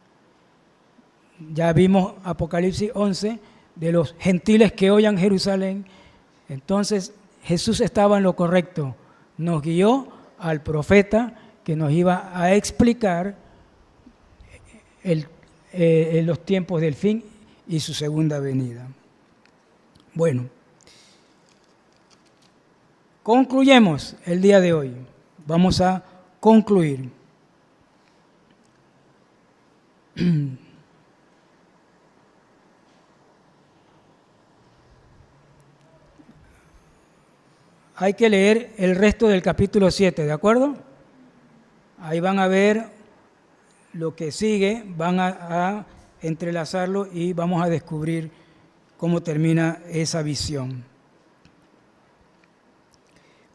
Ya vimos Apocalipsis 11, de los gentiles que oyan Jerusalén. Entonces Jesús estaba en lo correcto, nos guió al profeta que nos iba a explicar los tiempos del fin y su segunda venida. Bueno, concluyemos el día de hoy. Vamos a concluir. hay que leer el resto del capítulo 7, ¿de acuerdo? Ahí van a ver lo que sigue, van a entrelazarlo y vamos a descubrir cómo termina esa visión.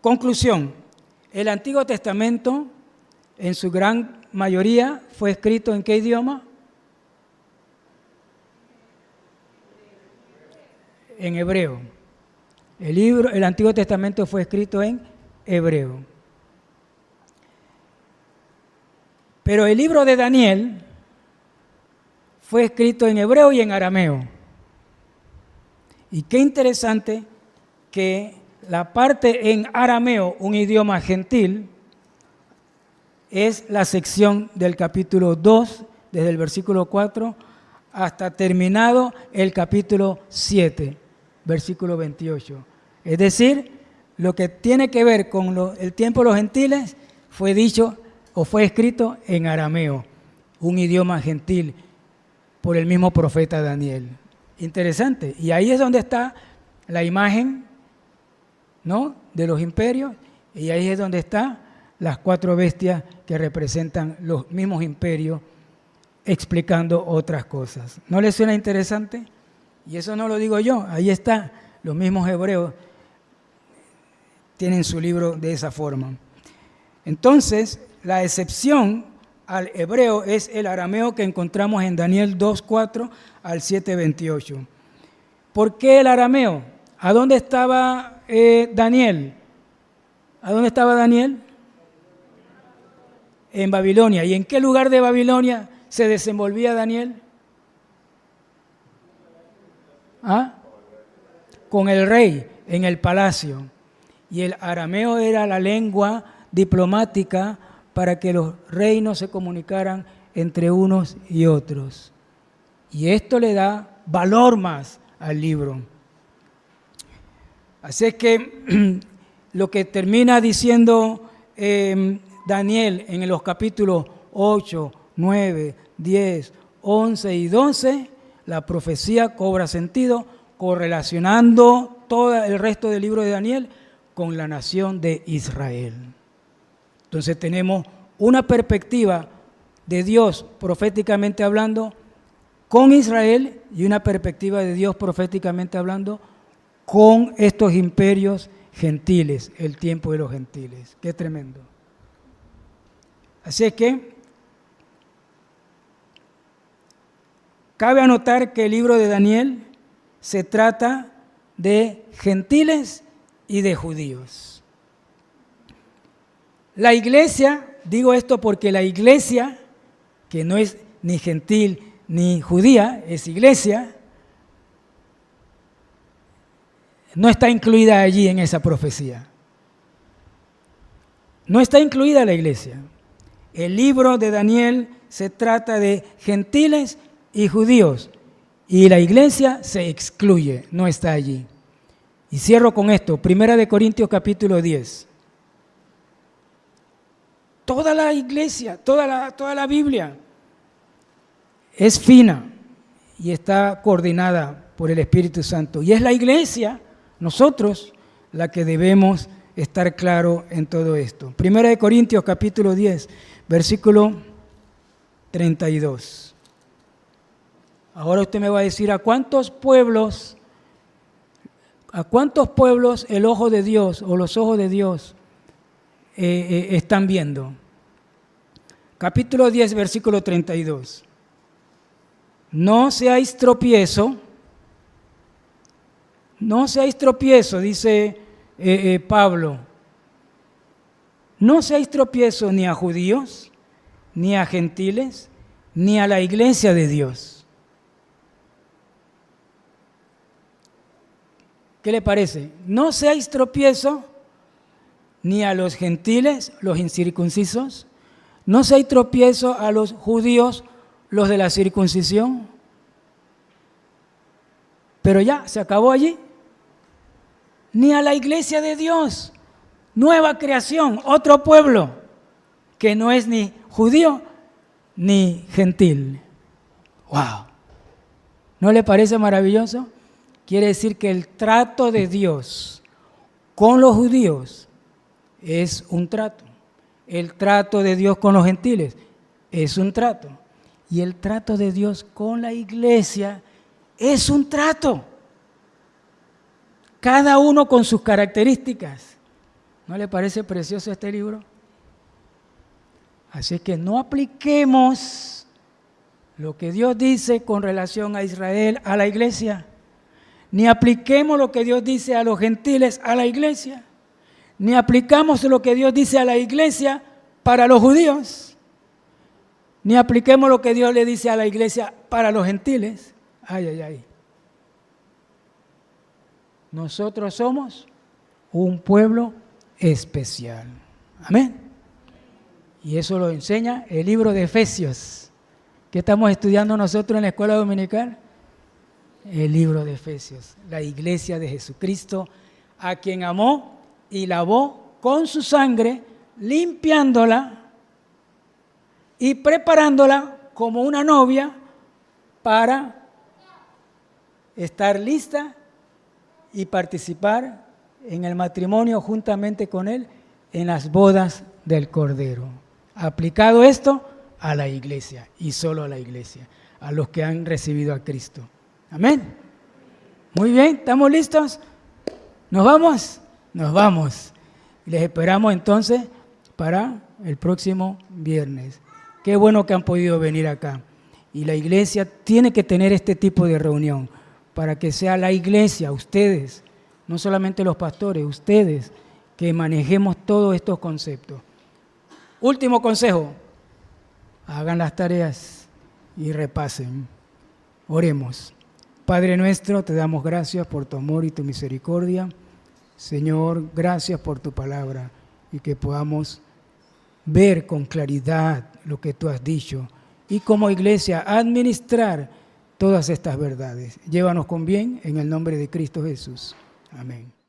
Conclusión, el Antiguo Testamento en su gran mayoría fue escrito ¿en qué idioma? En hebreo. El Antiguo Testamento fue escrito en hebreo. Pero el libro de Daniel fue escrito en hebreo y en arameo. Y qué interesante que la parte en arameo, un idioma gentil, es la sección del capítulo 2, desde el versículo 4 hasta terminado el capítulo 7, versículo 28. Es decir, lo que tiene que ver con el tiempo de los gentiles fue dicho o fue escrito en arameo, un idioma gentil, por el mismo profeta Daniel. Interesante. Y ahí es donde está la imagen, ¿no?, de los imperios, y ahí es donde están las 4 bestias que representan los mismos imperios, explicando otras cosas. ¿No les suena interesante? Y eso no lo digo yo, ahí está, los mismos hebreos tienen su libro de esa forma. Entonces, la excepción al hebreo es el arameo que encontramos en Daniel 2:4 al 7:28. ¿Por qué el arameo? ¿A dónde estaba Daniel? ¿A dónde estaba Daniel? En Babilonia. ¿Y en qué lugar de Babilonia se desenvolvía Daniel? ¿Ah? Con el rey, en el palacio. Y el arameo era la lengua diplomática para que los reinos se comunicaran entre unos y otros. Y esto le da valor más al libro. Así es que lo que termina diciendo Daniel en los capítulos 8, 9, 10, 11 y 12, la profecía cobra sentido correlacionando todo el resto del libro de Daniel con la nación de Israel. Entonces tenemos una perspectiva de Dios proféticamente hablando con Israel y una perspectiva de Dios proféticamente hablando con estos imperios gentiles, el tiempo de los gentiles. Qué tremendo. Así es que cabe anotar que el libro de Daniel se trata de gentiles y de judíos. La iglesia, digo esto porque la iglesia, que no es ni gentil ni judía, es iglesia, no está incluida allí en esa profecía. No está incluida la iglesia. El libro de Daniel se trata de gentiles y judíos, y la iglesia se excluye, no está allí. Y cierro con esto, 1 Corintios capítulo 10. Toda la iglesia, toda la Biblia es fina y está coordinada por el Espíritu Santo. Y es la iglesia, nosotros, la que debemos estar claro en todo esto. 1 Corintios capítulo 10, versículo 32. Ahora usted me va a decir, ¿a cuántos pueblos el ojo de Dios o los ojos de Dios están viendo? Capítulo 10, versículo 32. No seáis tropiezo, dice Pablo. No seáis tropiezo ni a judíos, ni a gentiles, ni a la iglesia de Dios. ¿Qué le parece? No seáis tropiezo ni a los gentiles, los incircuncisos, no seáis tropiezo a los judíos, los de la circuncisión. Pero ya, se acabó allí. Ni a la iglesia de Dios, nueva creación, otro pueblo, que no es ni judío ni gentil. ¡Wow! ¿No le parece maravilloso? Quiere decir que el trato de Dios con los judíos es un trato. El trato de Dios con los gentiles es un trato. Y el trato de Dios con la iglesia es un trato. Cada uno con sus características. ¿No le parece precioso este libro? Así que no apliquemos lo que Dios dice con relación a Israel a la iglesia, ni apliquemos lo que Dios dice a los gentiles a la iglesia, ni aplicamos lo que Dios dice a la iglesia para los judíos, ni apliquemos lo que Dios le dice a la iglesia para los gentiles. Ay, ay, ay. Nosotros somos un pueblo especial. Amén. Y eso lo enseña el libro de Efesios. ¿Qué estamos estudiando nosotros en la escuela dominical? El libro de Efesios, la iglesia de Jesucristo, a quien amó y lavó con su sangre, limpiándola y preparándola como una novia para estar lista y participar en el matrimonio juntamente con él en las bodas del Cordero. Aplicado esto a la iglesia y solo a la iglesia, a los que han recibido a Cristo. Amén. Muy bien, ¿estamos listos? ¿Nos vamos? Nos vamos. Les esperamos entonces para el próximo viernes. Qué bueno que han podido venir acá. Y la iglesia tiene que tener este tipo de reunión para que sea la iglesia, ustedes, no solamente los pastores, ustedes, que manejemos todos estos conceptos. Último consejo, hagan las tareas y repasen. Oremos. Padre nuestro, te damos gracias por tu amor y tu misericordia. Señor, gracias por tu palabra y que podamos ver con claridad lo que tú has dicho y como iglesia administrar todas estas verdades. Llévanos con bien en el nombre de Cristo Jesús. Amén.